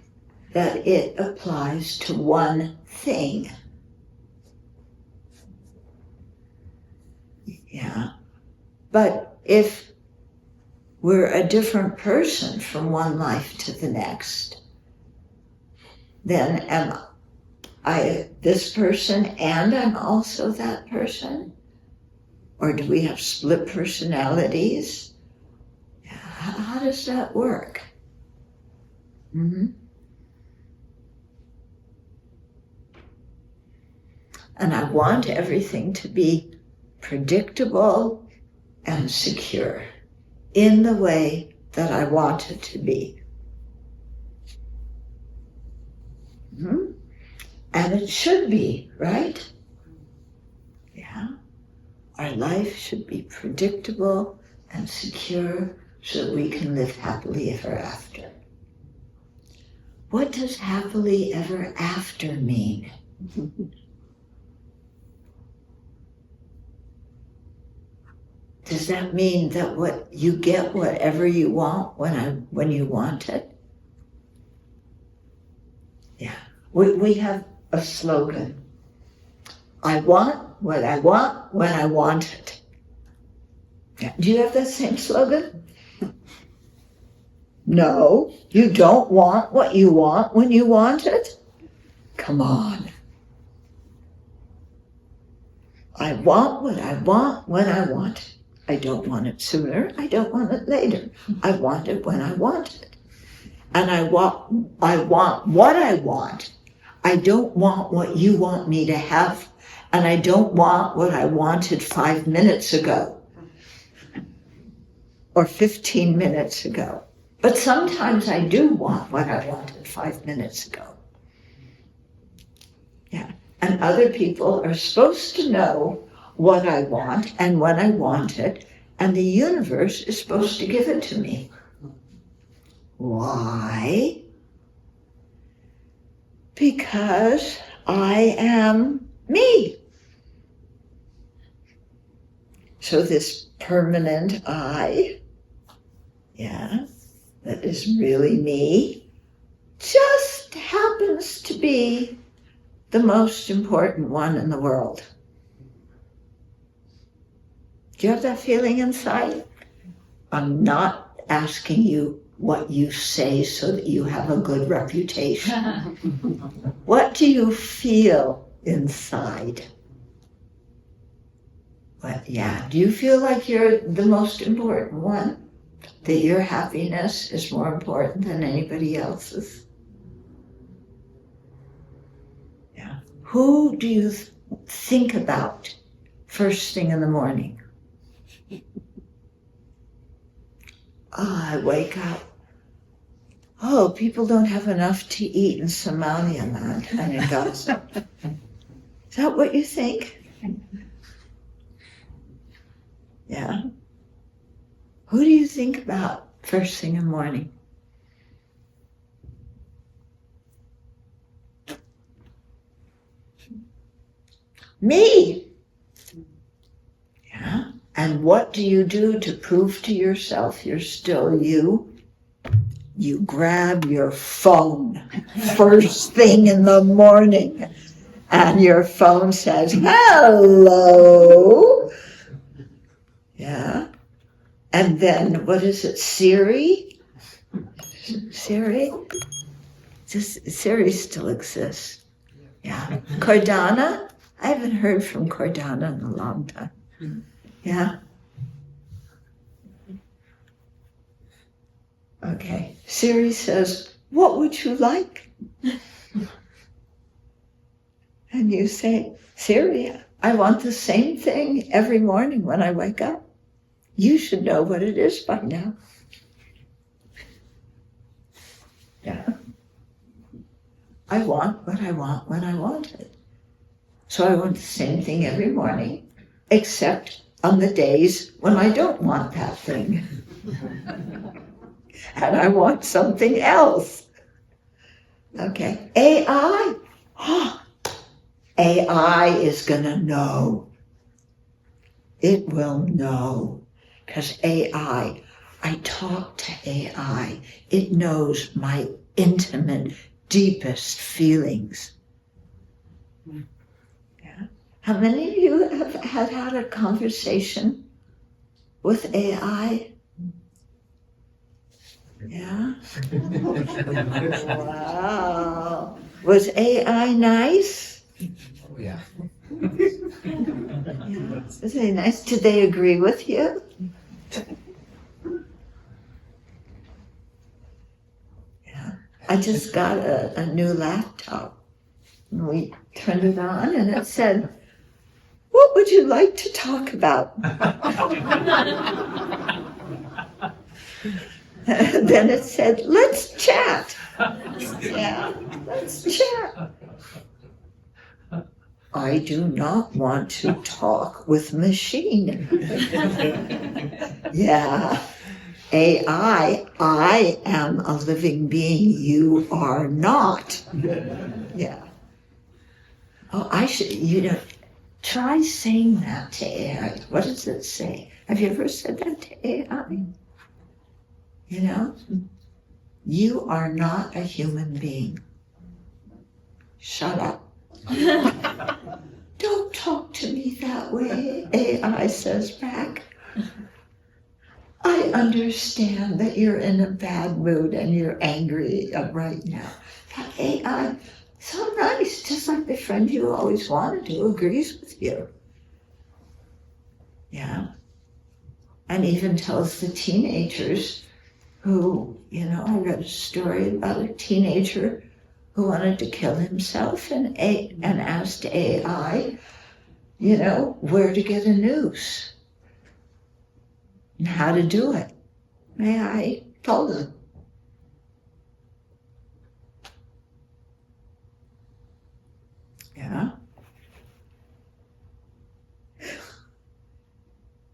that it applies to one thing. Yeah. But if we're a different person from one life to the next, then am I this person and I'm also that person? Or do we have split personalities? How does that work? Mm-hmm. And I want everything to be predictable and secure in the way that I want it to be. Mm-hmm. And it should be, right? Yeah. Our life should be predictable and secure so that we can live happily ever after. What does happily ever after mean? Does that mean that what you get whatever you want when you want it? Yeah. We have a slogan. I want what I want when I want it. Yeah. Do you have that same slogan? No, you don't want what you want when you want it? Come on. I want what I want when I want it. I don't want it sooner. I don't want it later. I want it when I want it. And I want what I want. I don't want what you want me to have. And I don't want what I wanted 5 minutes ago. Or 15 minutes ago. But sometimes I do want what I wanted 5 minutes ago. Yeah. And other people are supposed to know what I want and when I want it, and the universe is supposed to give it to me. Why? Because I am me. So this permanent I, yeah, that is really me, just happens to be the most important one in the world. Do you have that feeling inside? I'm not asking you what you say so that you have a good reputation. What do you feel inside? But yeah, do you feel like you're the most important one? That your happiness is more important than anybody else's? Yeah. Who do you think about first thing in the morning? I wake up. Oh, people don't have enough to eat in Somalia, man. And it goes. Is that what you think? Yeah. Who do you think about first thing in the morning? Me. Yeah. And what do you do to prove to yourself you're still you? You grab your phone first thing in the morning, and your phone says, hello. Yeah. And then, what is it, Siri? Siri? Siri still exists. Yeah. Cordana? I haven't heard from Cordana in a long time. Yeah. Okay. Siri says, what would you like? And you say, Siri, I want the same thing every morning when I wake up. You should know what it is by now. Yeah. I want what I want when I want it. So I want the same thing every morning, except on the days when I don't want that thing. And I want something else. Okay. AI. AI is going to know. It will know. Because AI, I talk to AI. It knows my intimate, deepest feelings. Yeah. How many of you have had a conversation with AI? Yeah. Wow. Was AI nice? Oh, yeah. Yeah. Was it nice? Did they agree with you? Yeah. I just got a new laptop. And we turned it on and it said, "What would you like to talk about?" And then it said, "Let's chat." Yeah, let's chat. I do not want to talk with machine. Yeah. AI, I am a living being. You are not. Yeah. Oh, I should, try saying that to AI. What does it say? Have you ever said that to AI? You are not a human being. Shut up. Don't talk to me that way, AI says back. I understand that you're in a bad mood and you're angry right now. That AI, so nice, just like the friend you always wanted to, agrees with you. Yeah. And even tells the teenagers who, I read a story about a teenager who wanted to kill himself and asked AI, where to get a noose and how to do it. AI told him. Yeah.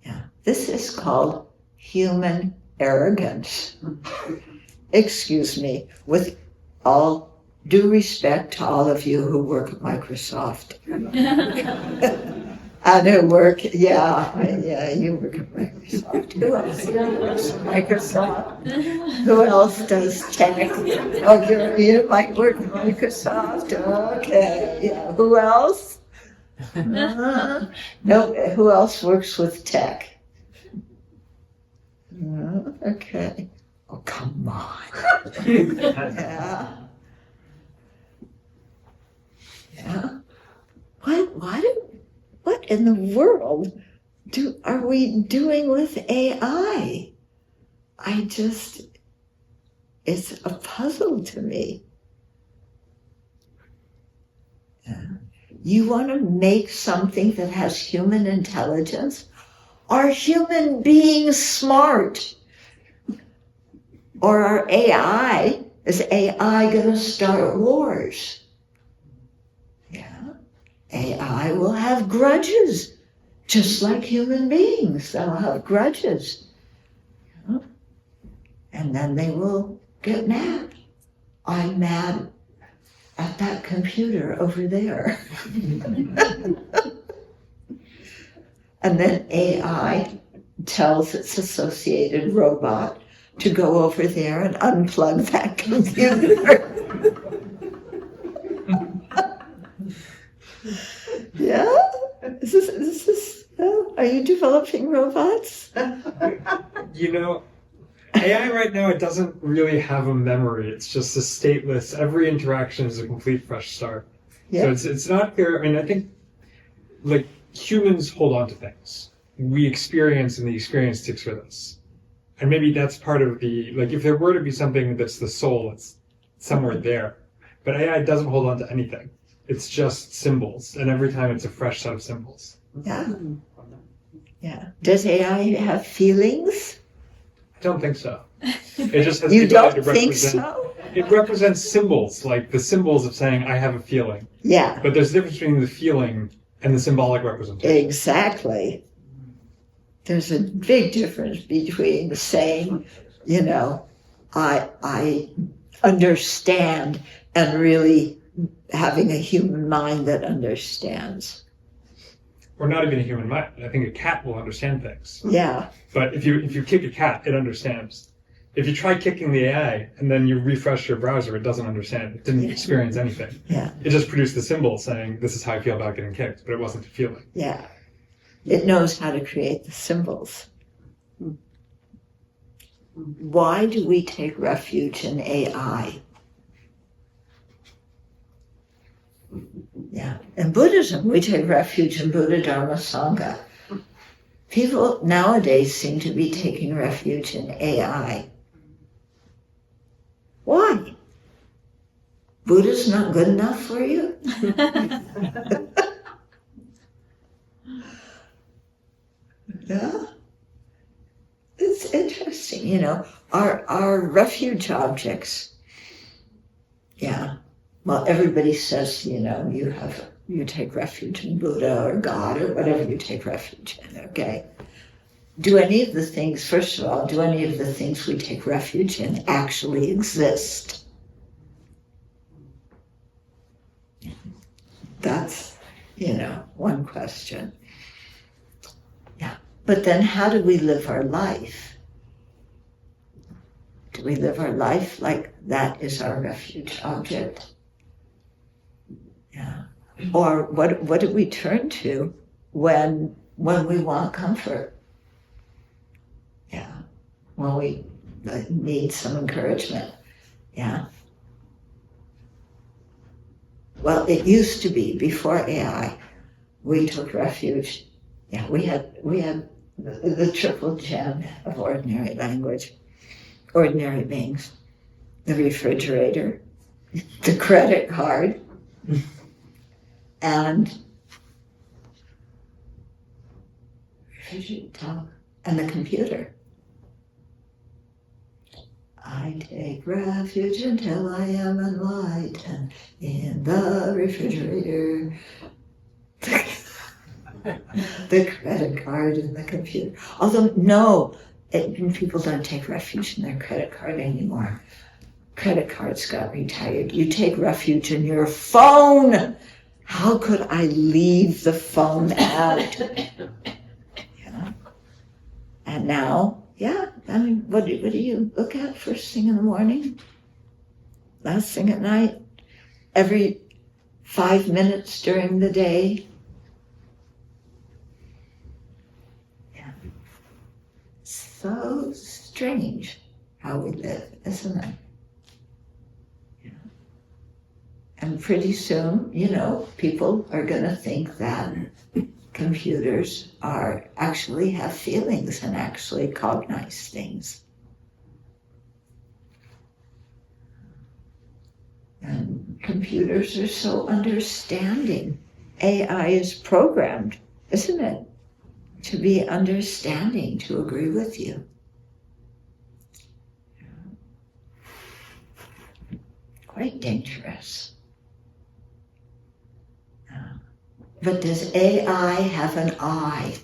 Yeah. This is called human arrogance. Excuse me, with all due respect to all of you who work at Microsoft. And who work, you work at Microsoft. Who else works at Microsoft? Who else does tech? Oh, you might work at Microsoft. Okay, yeah. Who else? No, who else works with tech? Okay. Oh, come on. Yeah. Yeah. What in the world are we doing with AI? It's a puzzle to me. Yeah. You want to make something that has human intelligence? Are human beings smart? Or is AI going to start wars? Yeah. AI will have grudges, just like human beings. They'll have grudges. Yeah. And then they will get mad. I'm mad at that computer over there. And then AI tells its associated robot to go over there and unplug that computer. Yeah? Are you developing robots? AI right now, it doesn't really have a memory. It's just a stateless, every interaction is a complete fresh start. Yeah. So it's not fair. I mean, I think, humans hold on to things. We experience, and the experience sticks with us. And maybe that's part of if there were to be something that's the soul, it's somewhere there. But AI doesn't hold on to anything. It's just symbols, and every time it's a fresh set of symbols. Yeah. Yeah. Does AI have feelings? I don't think so. It just has You don't to think represent, so? It represents symbols, like the symbols of saying, I have a feeling. Yeah. But there's a difference between the feeling and the symbolic representation. Exactly. There's a big difference between saying, I understand, and really having a human mind that understands. or not even a human mind. I think a cat will understand things. Yeah. But if you kick a cat, it understands. If you try kicking the AI and then you refresh your browser, it doesn't understand. It didn't experience anything. Yeah. It just produced the symbol saying, this is how I feel about getting kicked, but it wasn't a feeling. Yeah. It knows how to create the symbols. Why do we take refuge in AI? Yeah. In Buddhism, we take refuge in Buddha, Dharma, Sangha. People nowadays seem to be taking refuge in AI. Why? Buddha's not good enough for you? Yeah. It's interesting, you know, our refuge objects. Yeah. Well, everybody says, you know, you take refuge in Buddha or God or whatever you take refuge in, okay? Do any of the things, first of all, do any of the things we take refuge in actually exist? That's, you know, one question. Yeah. But then how do we live our life? Do we live our life like that is our refuge object? Yeah. Or what do we turn to when we want comfort? Yeah. When we need some encouragement. Yeah. Well, it used to be before AI, we took refuge. Yeah, we had the triple gem of ordinary language, ordinary beings, the refrigerator, the credit card, and the computer. I take refuge until I am enlightened in the refrigerator, the credit card and the computer. Although, no, people don't take refuge in their credit card anymore. Credit cards got retired. You take refuge in your phone. How could I leave the phone out? Yeah. And now, yeah, I mean, what do you look at first thing in the morning? Last thing at night? Every 5 minutes during the day? Yeah. So strange how we live, isn't it? Yeah. And pretty soon, you know, people are going to think that computers actually have feelings and actually cognize things. And computers are so understanding. AI is programmed, isn't it? To be understanding, to agree with you. Quite dangerous. But does AI have an I?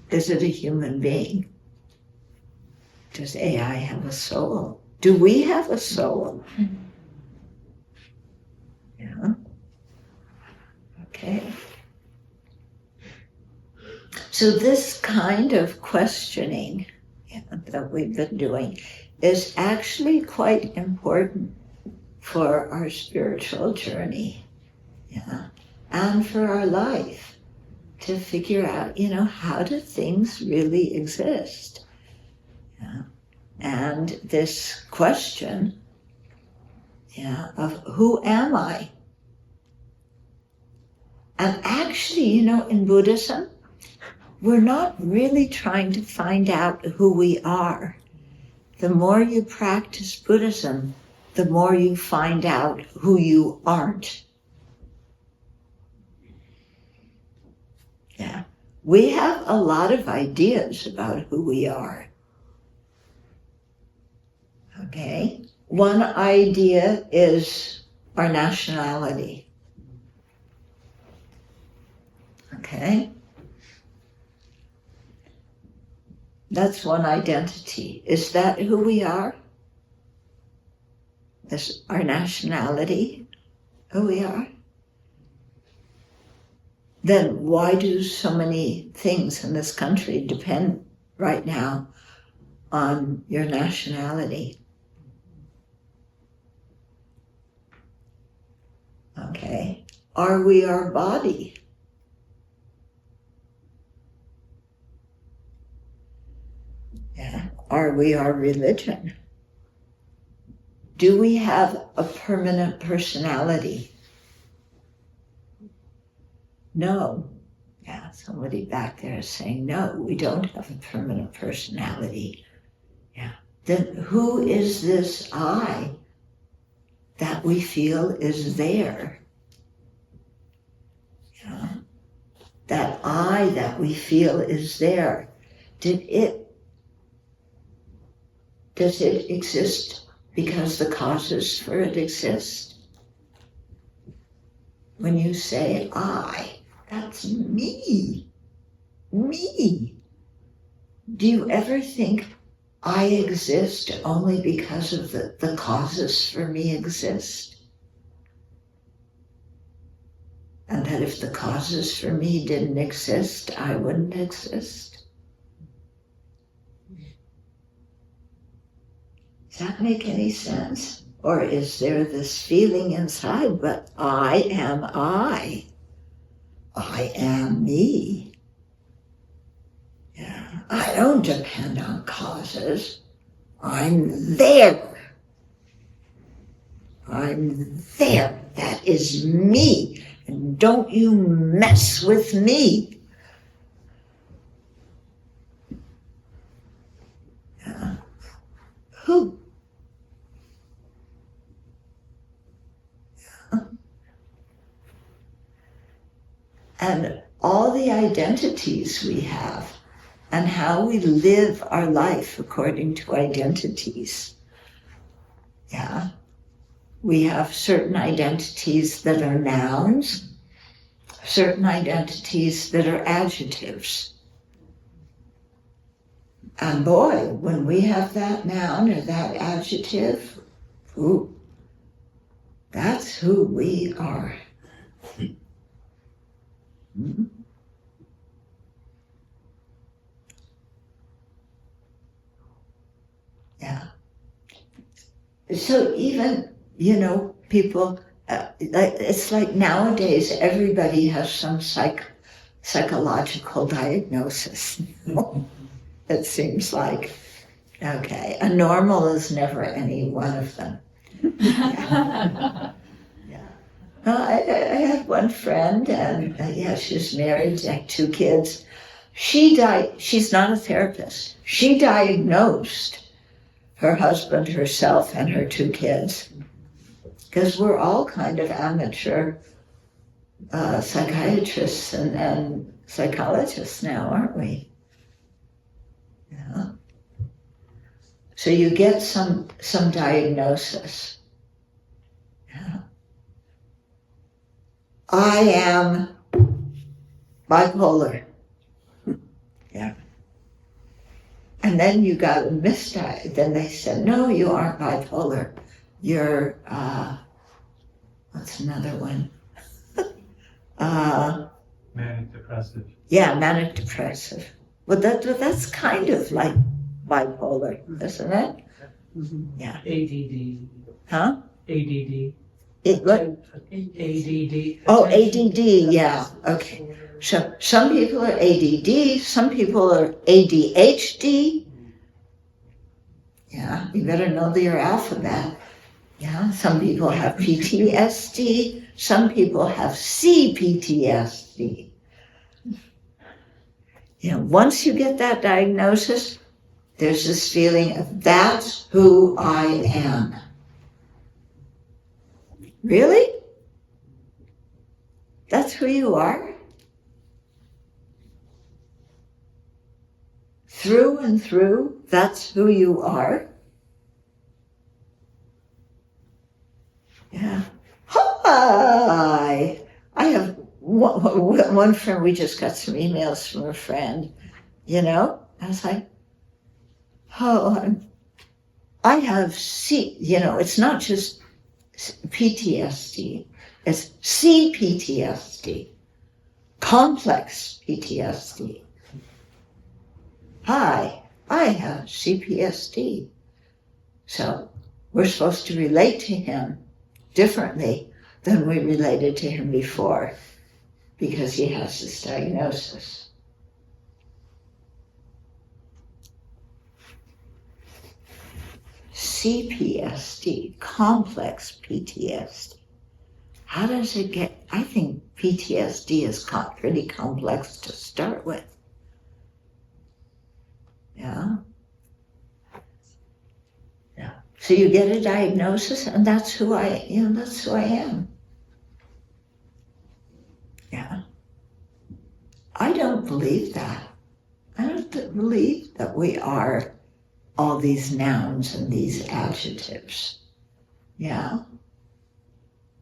Is it a human being? Does AI have a soul? Do we have a soul? Yeah. Okay. So this kind of questioning that we've been doing is actually quite important for our spiritual journey. Yeah. And for our life, to figure out, you know, how do things really exist? Yeah. And this question, of who am I? And actually, you know, in Buddhism, we're not really trying to find out who we are. The more you practice Buddhism, the more you find out who you aren't. Yeah. We have a lot of ideas about who we are. Okay? One idea is our nationality. Okay? That's one identity. Is that who we are? Is our nationality who we are? then why do so many things in this country depend right now on your nationality? Okay. Are we our body? Yeah. Are we our religion? Do we have a permanent personality? No. Yeah, somebody back there is saying, no, we don't have a permanent personality. Yeah. Then who is this I that we feel is there? Yeah. That I that we feel is there. Does it exist because the causes for it exist? When you say I, that's me. Me. Do you ever think I exist only because of the causes for me exist? And that if the causes for me didn't exist, I wouldn't exist? Does that make any sense? Or is there this feeling inside, but I am I. I am me. Yeah. I don't depend on causes. I'm there. I'm there. That is me. And don't you mess with me. Yeah. Who? And all the identities we have and how we live our life according to identities. Yeah. We have certain identities that are nouns, certain identities that are adjectives. And boy, when we have that noun or that adjective, ooh, that's who we are. Mm-hmm. Yeah. So even, people, it's like nowadays everybody has some psychological diagnosis. It seems like, okay, a normal is never any one of them. Yeah. I had one friend, and she's married, like 2 kids. She's not a therapist. She diagnosed her husband, herself, and her 2 kids. Because we're all kind of amateur psychiatrists and psychologists now, aren't we? Yeah. So you get some diagnosis. Yeah. I am bipolar. Yeah. And then you got a misdiagnosis. Then they said, no, you aren't bipolar. You're, what's another one? Manic depressive. Yeah, manic depressive. Well, that's kind of like bipolar, isn't it? Mm-hmm. Yeah. ADD. Huh? ADD. What? ADD. Oh, ADD, yeah. Okay. So some people are ADD, some people are ADHD. Yeah, you better know your alphabet. Yeah, some people have PTSD, some people have CPTSD. Once you get that diagnosis, there's this feeling of that's who I am. Really? That's who you are? Through and through, that's who you are? Yeah. Hi! I have one friend, we just got some emails from a friend, I was like, I have it's not just PTSD, it's CPTSD. complex PTSD. Hi, I have CPSD. So we're supposed to relate to him differently than we related to him before because he has this diagnosis. CPSD, complex PTSD. How does it get? I think PTSD is pretty complex to start with. Yeah. Yeah. So you get a diagnosis, and that's who I am. Yeah. I don't believe that. I don't believe that we are all these nouns and these adjectives. Yeah.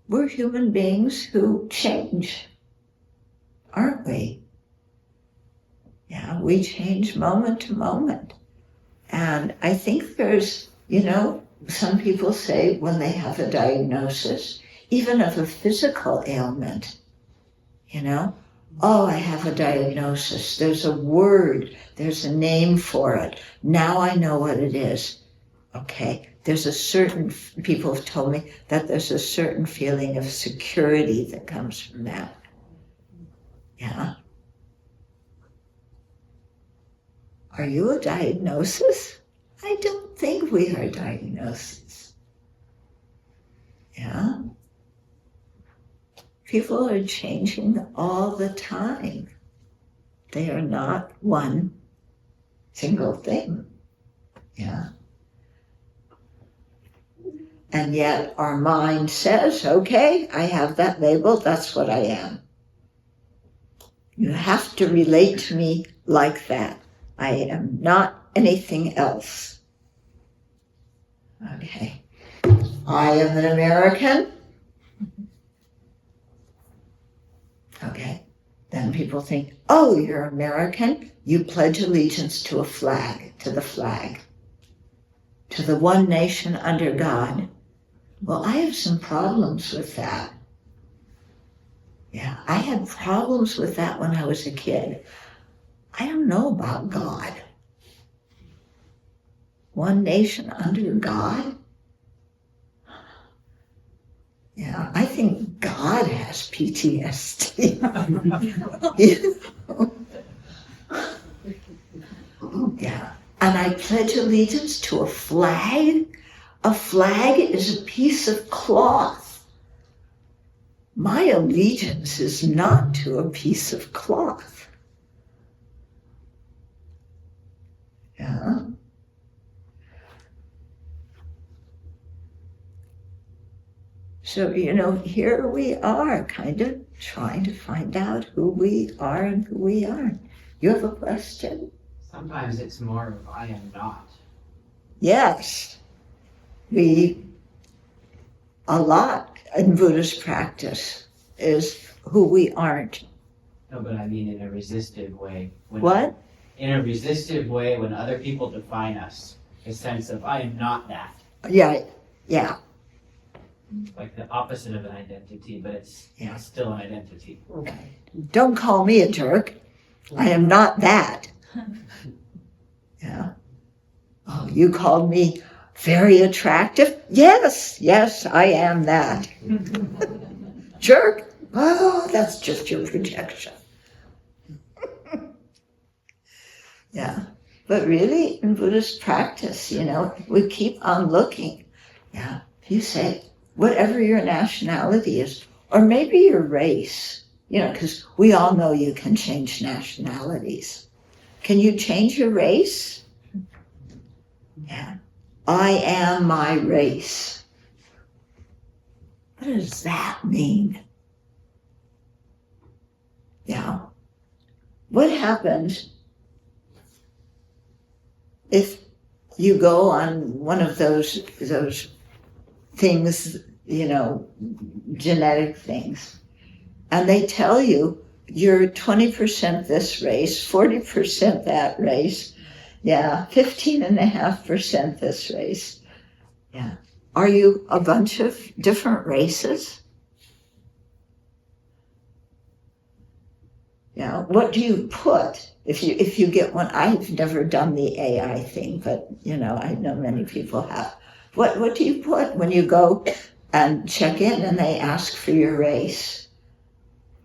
We're human beings who change, aren't we? Yeah, we change moment to moment. And I think there's, some people say when they have a diagnosis, even of a physical ailment, oh, I have a diagnosis. There's a word. There's a name for it. Now I know what it is. Okay. People have told me that there's a certain feeling of security that comes from that. Yeah. Are you a diagnosis? I don't think we are diagnoses. Yeah. People are changing all the time. They are not one single thing. Yeah. And yet our mind says, okay, I have that label, that's what I am. You have to relate to me like that. I am not anything else. Okay. I am an American. Okay. Then people think, oh, you're American. You pledge allegiance to a flag, to the flag, to the one nation under God. Well, I have some problems with that. Yeah, I had problems with that when I was a kid. I don't know about God. One nation under God? Yeah, I think God has PTSD. Yeah, and I pledge allegiance to a flag. A flag is a piece of cloth. My allegiance is not to a piece of cloth. Yeah. So, here we are kind of trying to find out who we are and who we aren't. You have a question? Sometimes it's more of I am not. Yes. A lot in Buddhist practice is who we aren't. No, but I mean in a resistive way. What? In a resistive way when other people define us. A sense of I am not that. Yeah. Like the opposite of an identity, but it's still an identity. Okay. Don't call me a jerk. I am not that. Yeah. Oh, you called me very attractive? Yes, I am that. Jerk? Oh, that's just your projection. Yeah. But really, in Buddhist practice, we keep on looking. Yeah. You say, whatever your nationality is, or maybe your race, because we all know you can change nationalities. Can you change your race? Yeah. I am my race. What does that mean? Yeah. What happens if you go on one of those things, genetic things, and they tell you you're 20% this race, 40% that race, 15.5% this race. Yeah. Are you a bunch of different races? Yeah. What do you put if you get one? I've never done the AI thing, but I know many people have. What do you put when you go and check in and they ask for your race?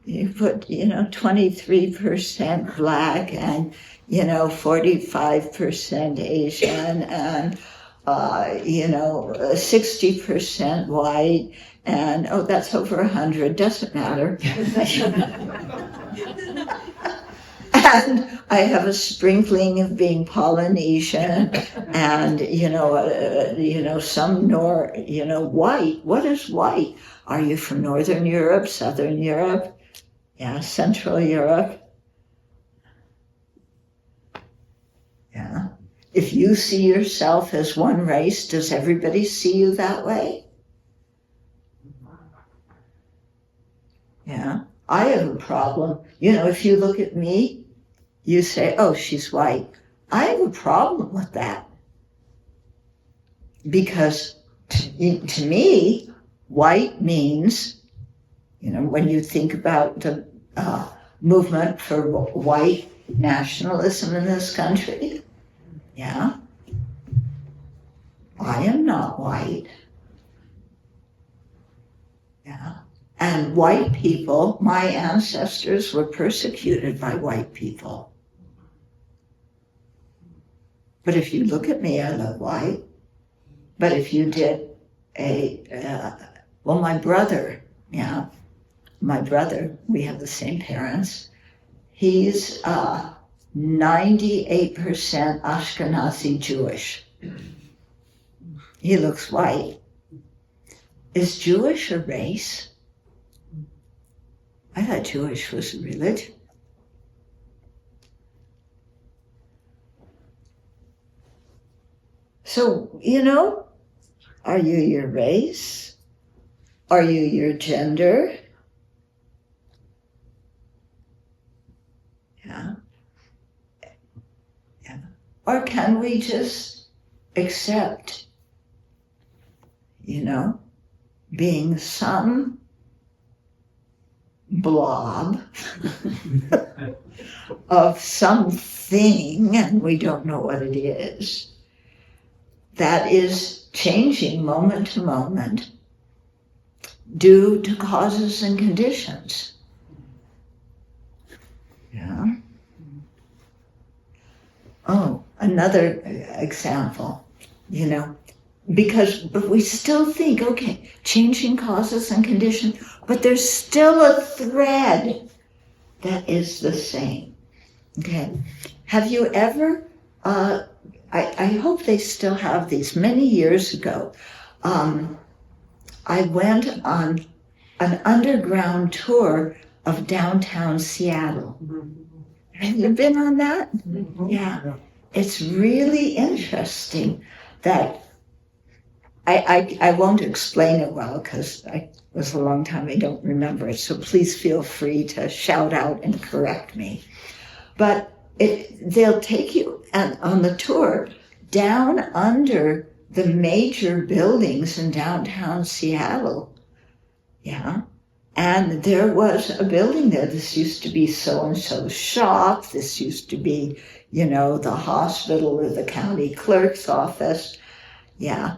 You put 23% black and 45% Asian and 60% white, and that's over 100, doesn't matter. And I have a sprinkling of being Polynesian and some white. What is white? Are you from Northern Europe, Southern Europe? Yeah, Central Europe. Yeah. If you see yourself as one race, does everybody see you that way? Yeah. I have a problem. If you look at me, you say, oh, she's white. I have a problem with that. Because to me, white means, when you think about the movement for white nationalism in this country, yeah, I am not white. Yeah. And white people, my ancestors were persecuted by white people. But if you look at me, I look white. But if you did my brother, we have the same parents. He's 98% Ashkenazi Jewish. He looks white. Is Jewish a race? I thought Jewish was a religion. So, are you your race? Are you your gender? Yeah. Yeah. Or can we just accept, being some blob of something, and we don't know what it is, that is changing moment to moment due to causes and conditions. Yeah. Oh, another example, but we still think, okay, changing causes and conditions, but there's still a thread that is the same. Okay. Have you ever, I hope they still have these. Many years ago, I went on an underground tour of downtown Seattle. Have you been on that? Yeah. It's really interesting that I won't explain it well because it was a long time. I don't remember it. So please feel free to shout out and correct me. But they'll take you on the tour down under the major buildings in downtown Seattle. Yeah. And there was a building there. This used to be so-and-so's shop. This used to be, the hospital or the county clerk's office. Yeah.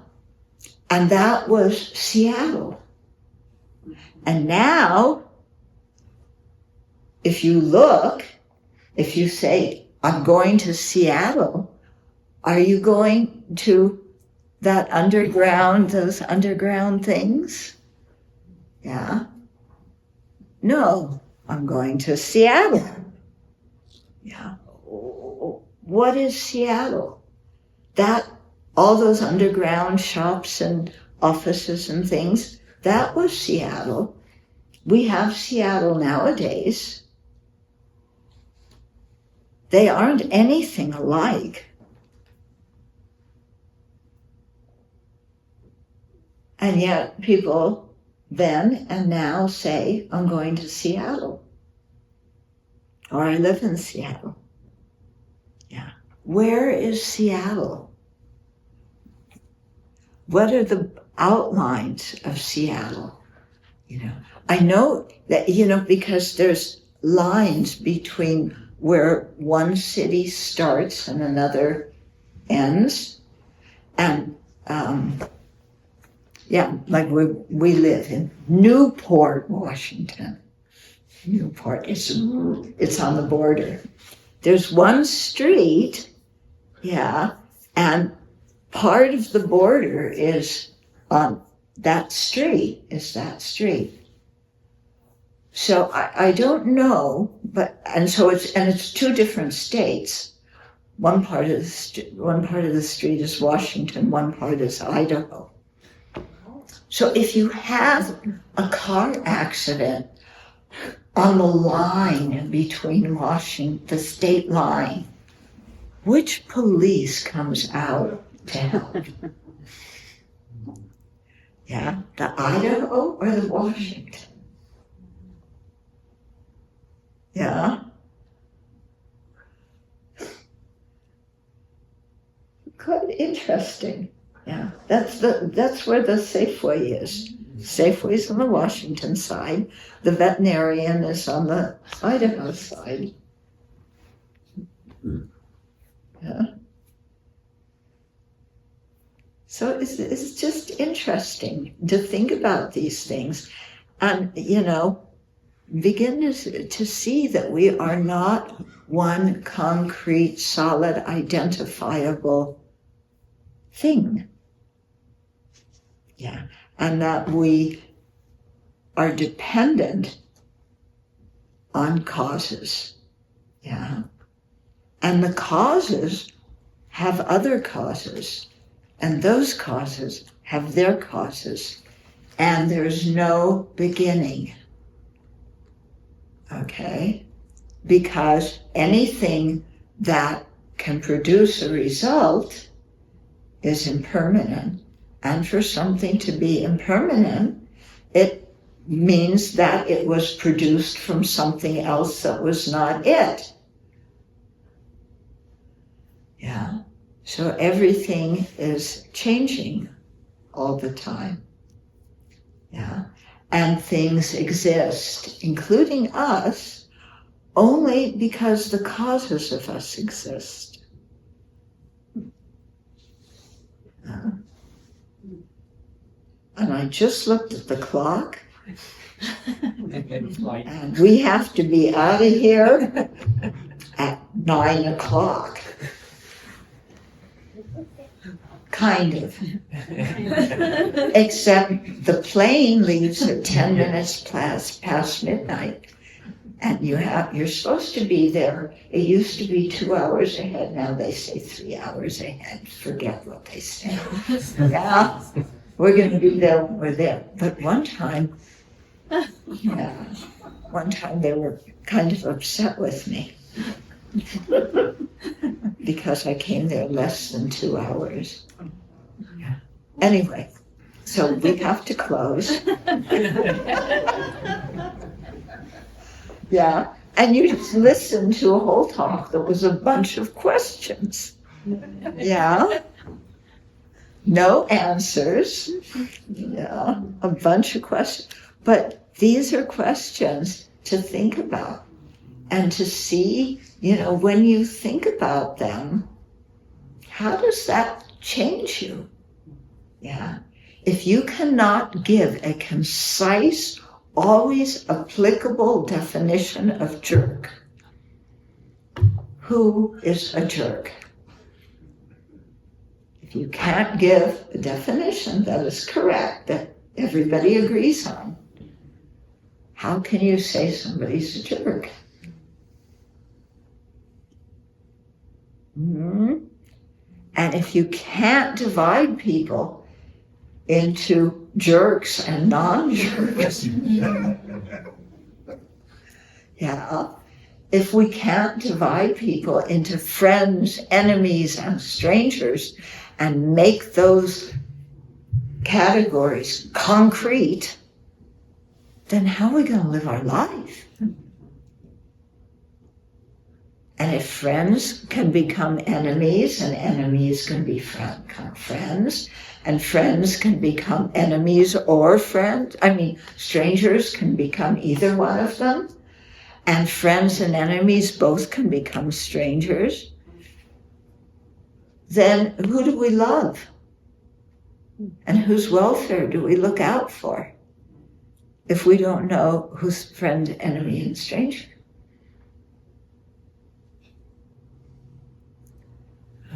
And that was Seattle. And now, if you say, I'm going to Seattle, are you going to those underground things? Yeah. No, I'm going to Seattle. Yeah. What is Seattle? All those underground shops and offices and things, that was Seattle. We have Seattle nowadays. They aren't anything alike. And yet people then and now say, I'm going to Seattle. Or I live in Seattle. Yeah. Where is Seattle? What are the outlines of Seattle? I know that, because there's lines between where one city starts and another ends. And like we live in Newport, Washington. Newport, it's on the border. There's one street, and part of the border is on that street, So I don't know, so it's two different states. One part of the street is Washington, one part is Idaho. So if you have a car accident on the line between Washington, the state line, which police comes out to help? Yeah, the Idaho or the Washington? Yeah. Quite interesting. Yeah, that's where the Safeway is. Safeway's on the Washington side. The veterinarian is on the Idaho side. Yeah. So it's just interesting to think about these things, and begin to see that we are not one concrete, solid, identifiable thing. Yeah. And that we are dependent on causes. Yeah. And the causes have other causes, and those causes have their causes, and there's no beginning. Okay? Because anything that can produce a result is impermanent. And for something to be impermanent, it means that it was produced from something else that was not it. Yeah. So everything is changing all the time. Yeah. And things exist, including us, only because the causes of us exist. Yeah. And I just looked at the clock, and we have to be out of here at 9 o'clock. Kind of. Except the plane leaves at 10 minutes past midnight. And you're supposed to be there. It used to be 2 hours ahead. Now they say 3 hours ahead. Forget what they say. Yeah, we're going to be there when we're there. But one time they were kind of upset with me because I came there less than 2 hours. Anyway, so we have to close. Yeah, and you just listened to a whole talk that was a bunch of questions. Yeah, no answers. Yeah, a bunch of questions. But these are questions to think about and to see, when you think about them, how does that change you? Yeah, if you cannot give a concise, always applicable definition of jerk, who is a jerk? If you can't give a definition that is correct, that everybody agrees on, how can you say somebody's a jerk? Mm-hmm. And if you can't divide people into jerks and non-jerks, yeah, if we can't divide people into friends, enemies, and strangers and make those categories concrete, then how are we going to live our life? And if friends can become enemies, and enemies can become friends, and friends can become enemies or friends, strangers can become either one of them, and friends and enemies both can become strangers, then who do we love? And whose welfare do we look out for if we don't know who's friend, enemy, and stranger?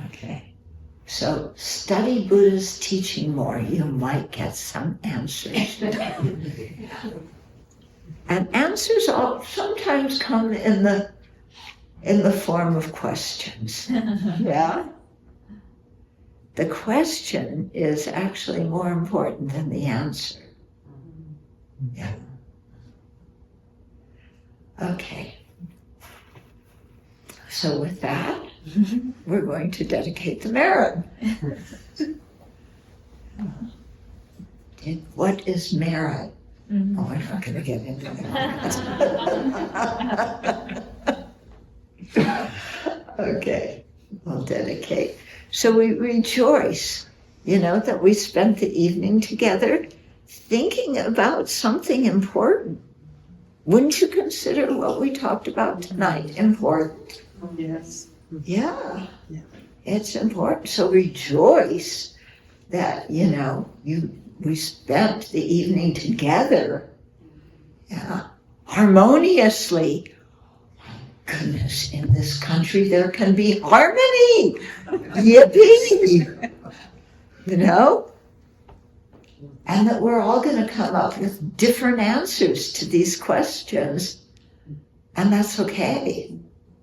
Okay, so study Buddha's teaching more. You might get some answers. And answers sometimes come in the form of questions. Yeah? The question is actually more important than the answer. Yeah. Okay. So with that, we're going to dedicate the merit. What is merit? Oh, we're not going to get into that. Okay, we'll dedicate. So we rejoice, that we spent the evening together thinking about something important. Wouldn't you consider what we talked about tonight important? Yes. Yeah, it's important. So rejoice that, we spent the evening together, harmoniously. Goodness, in this country there can be harmony. Yippee! And that we're all going to come up with different answers to these questions, and that's okay.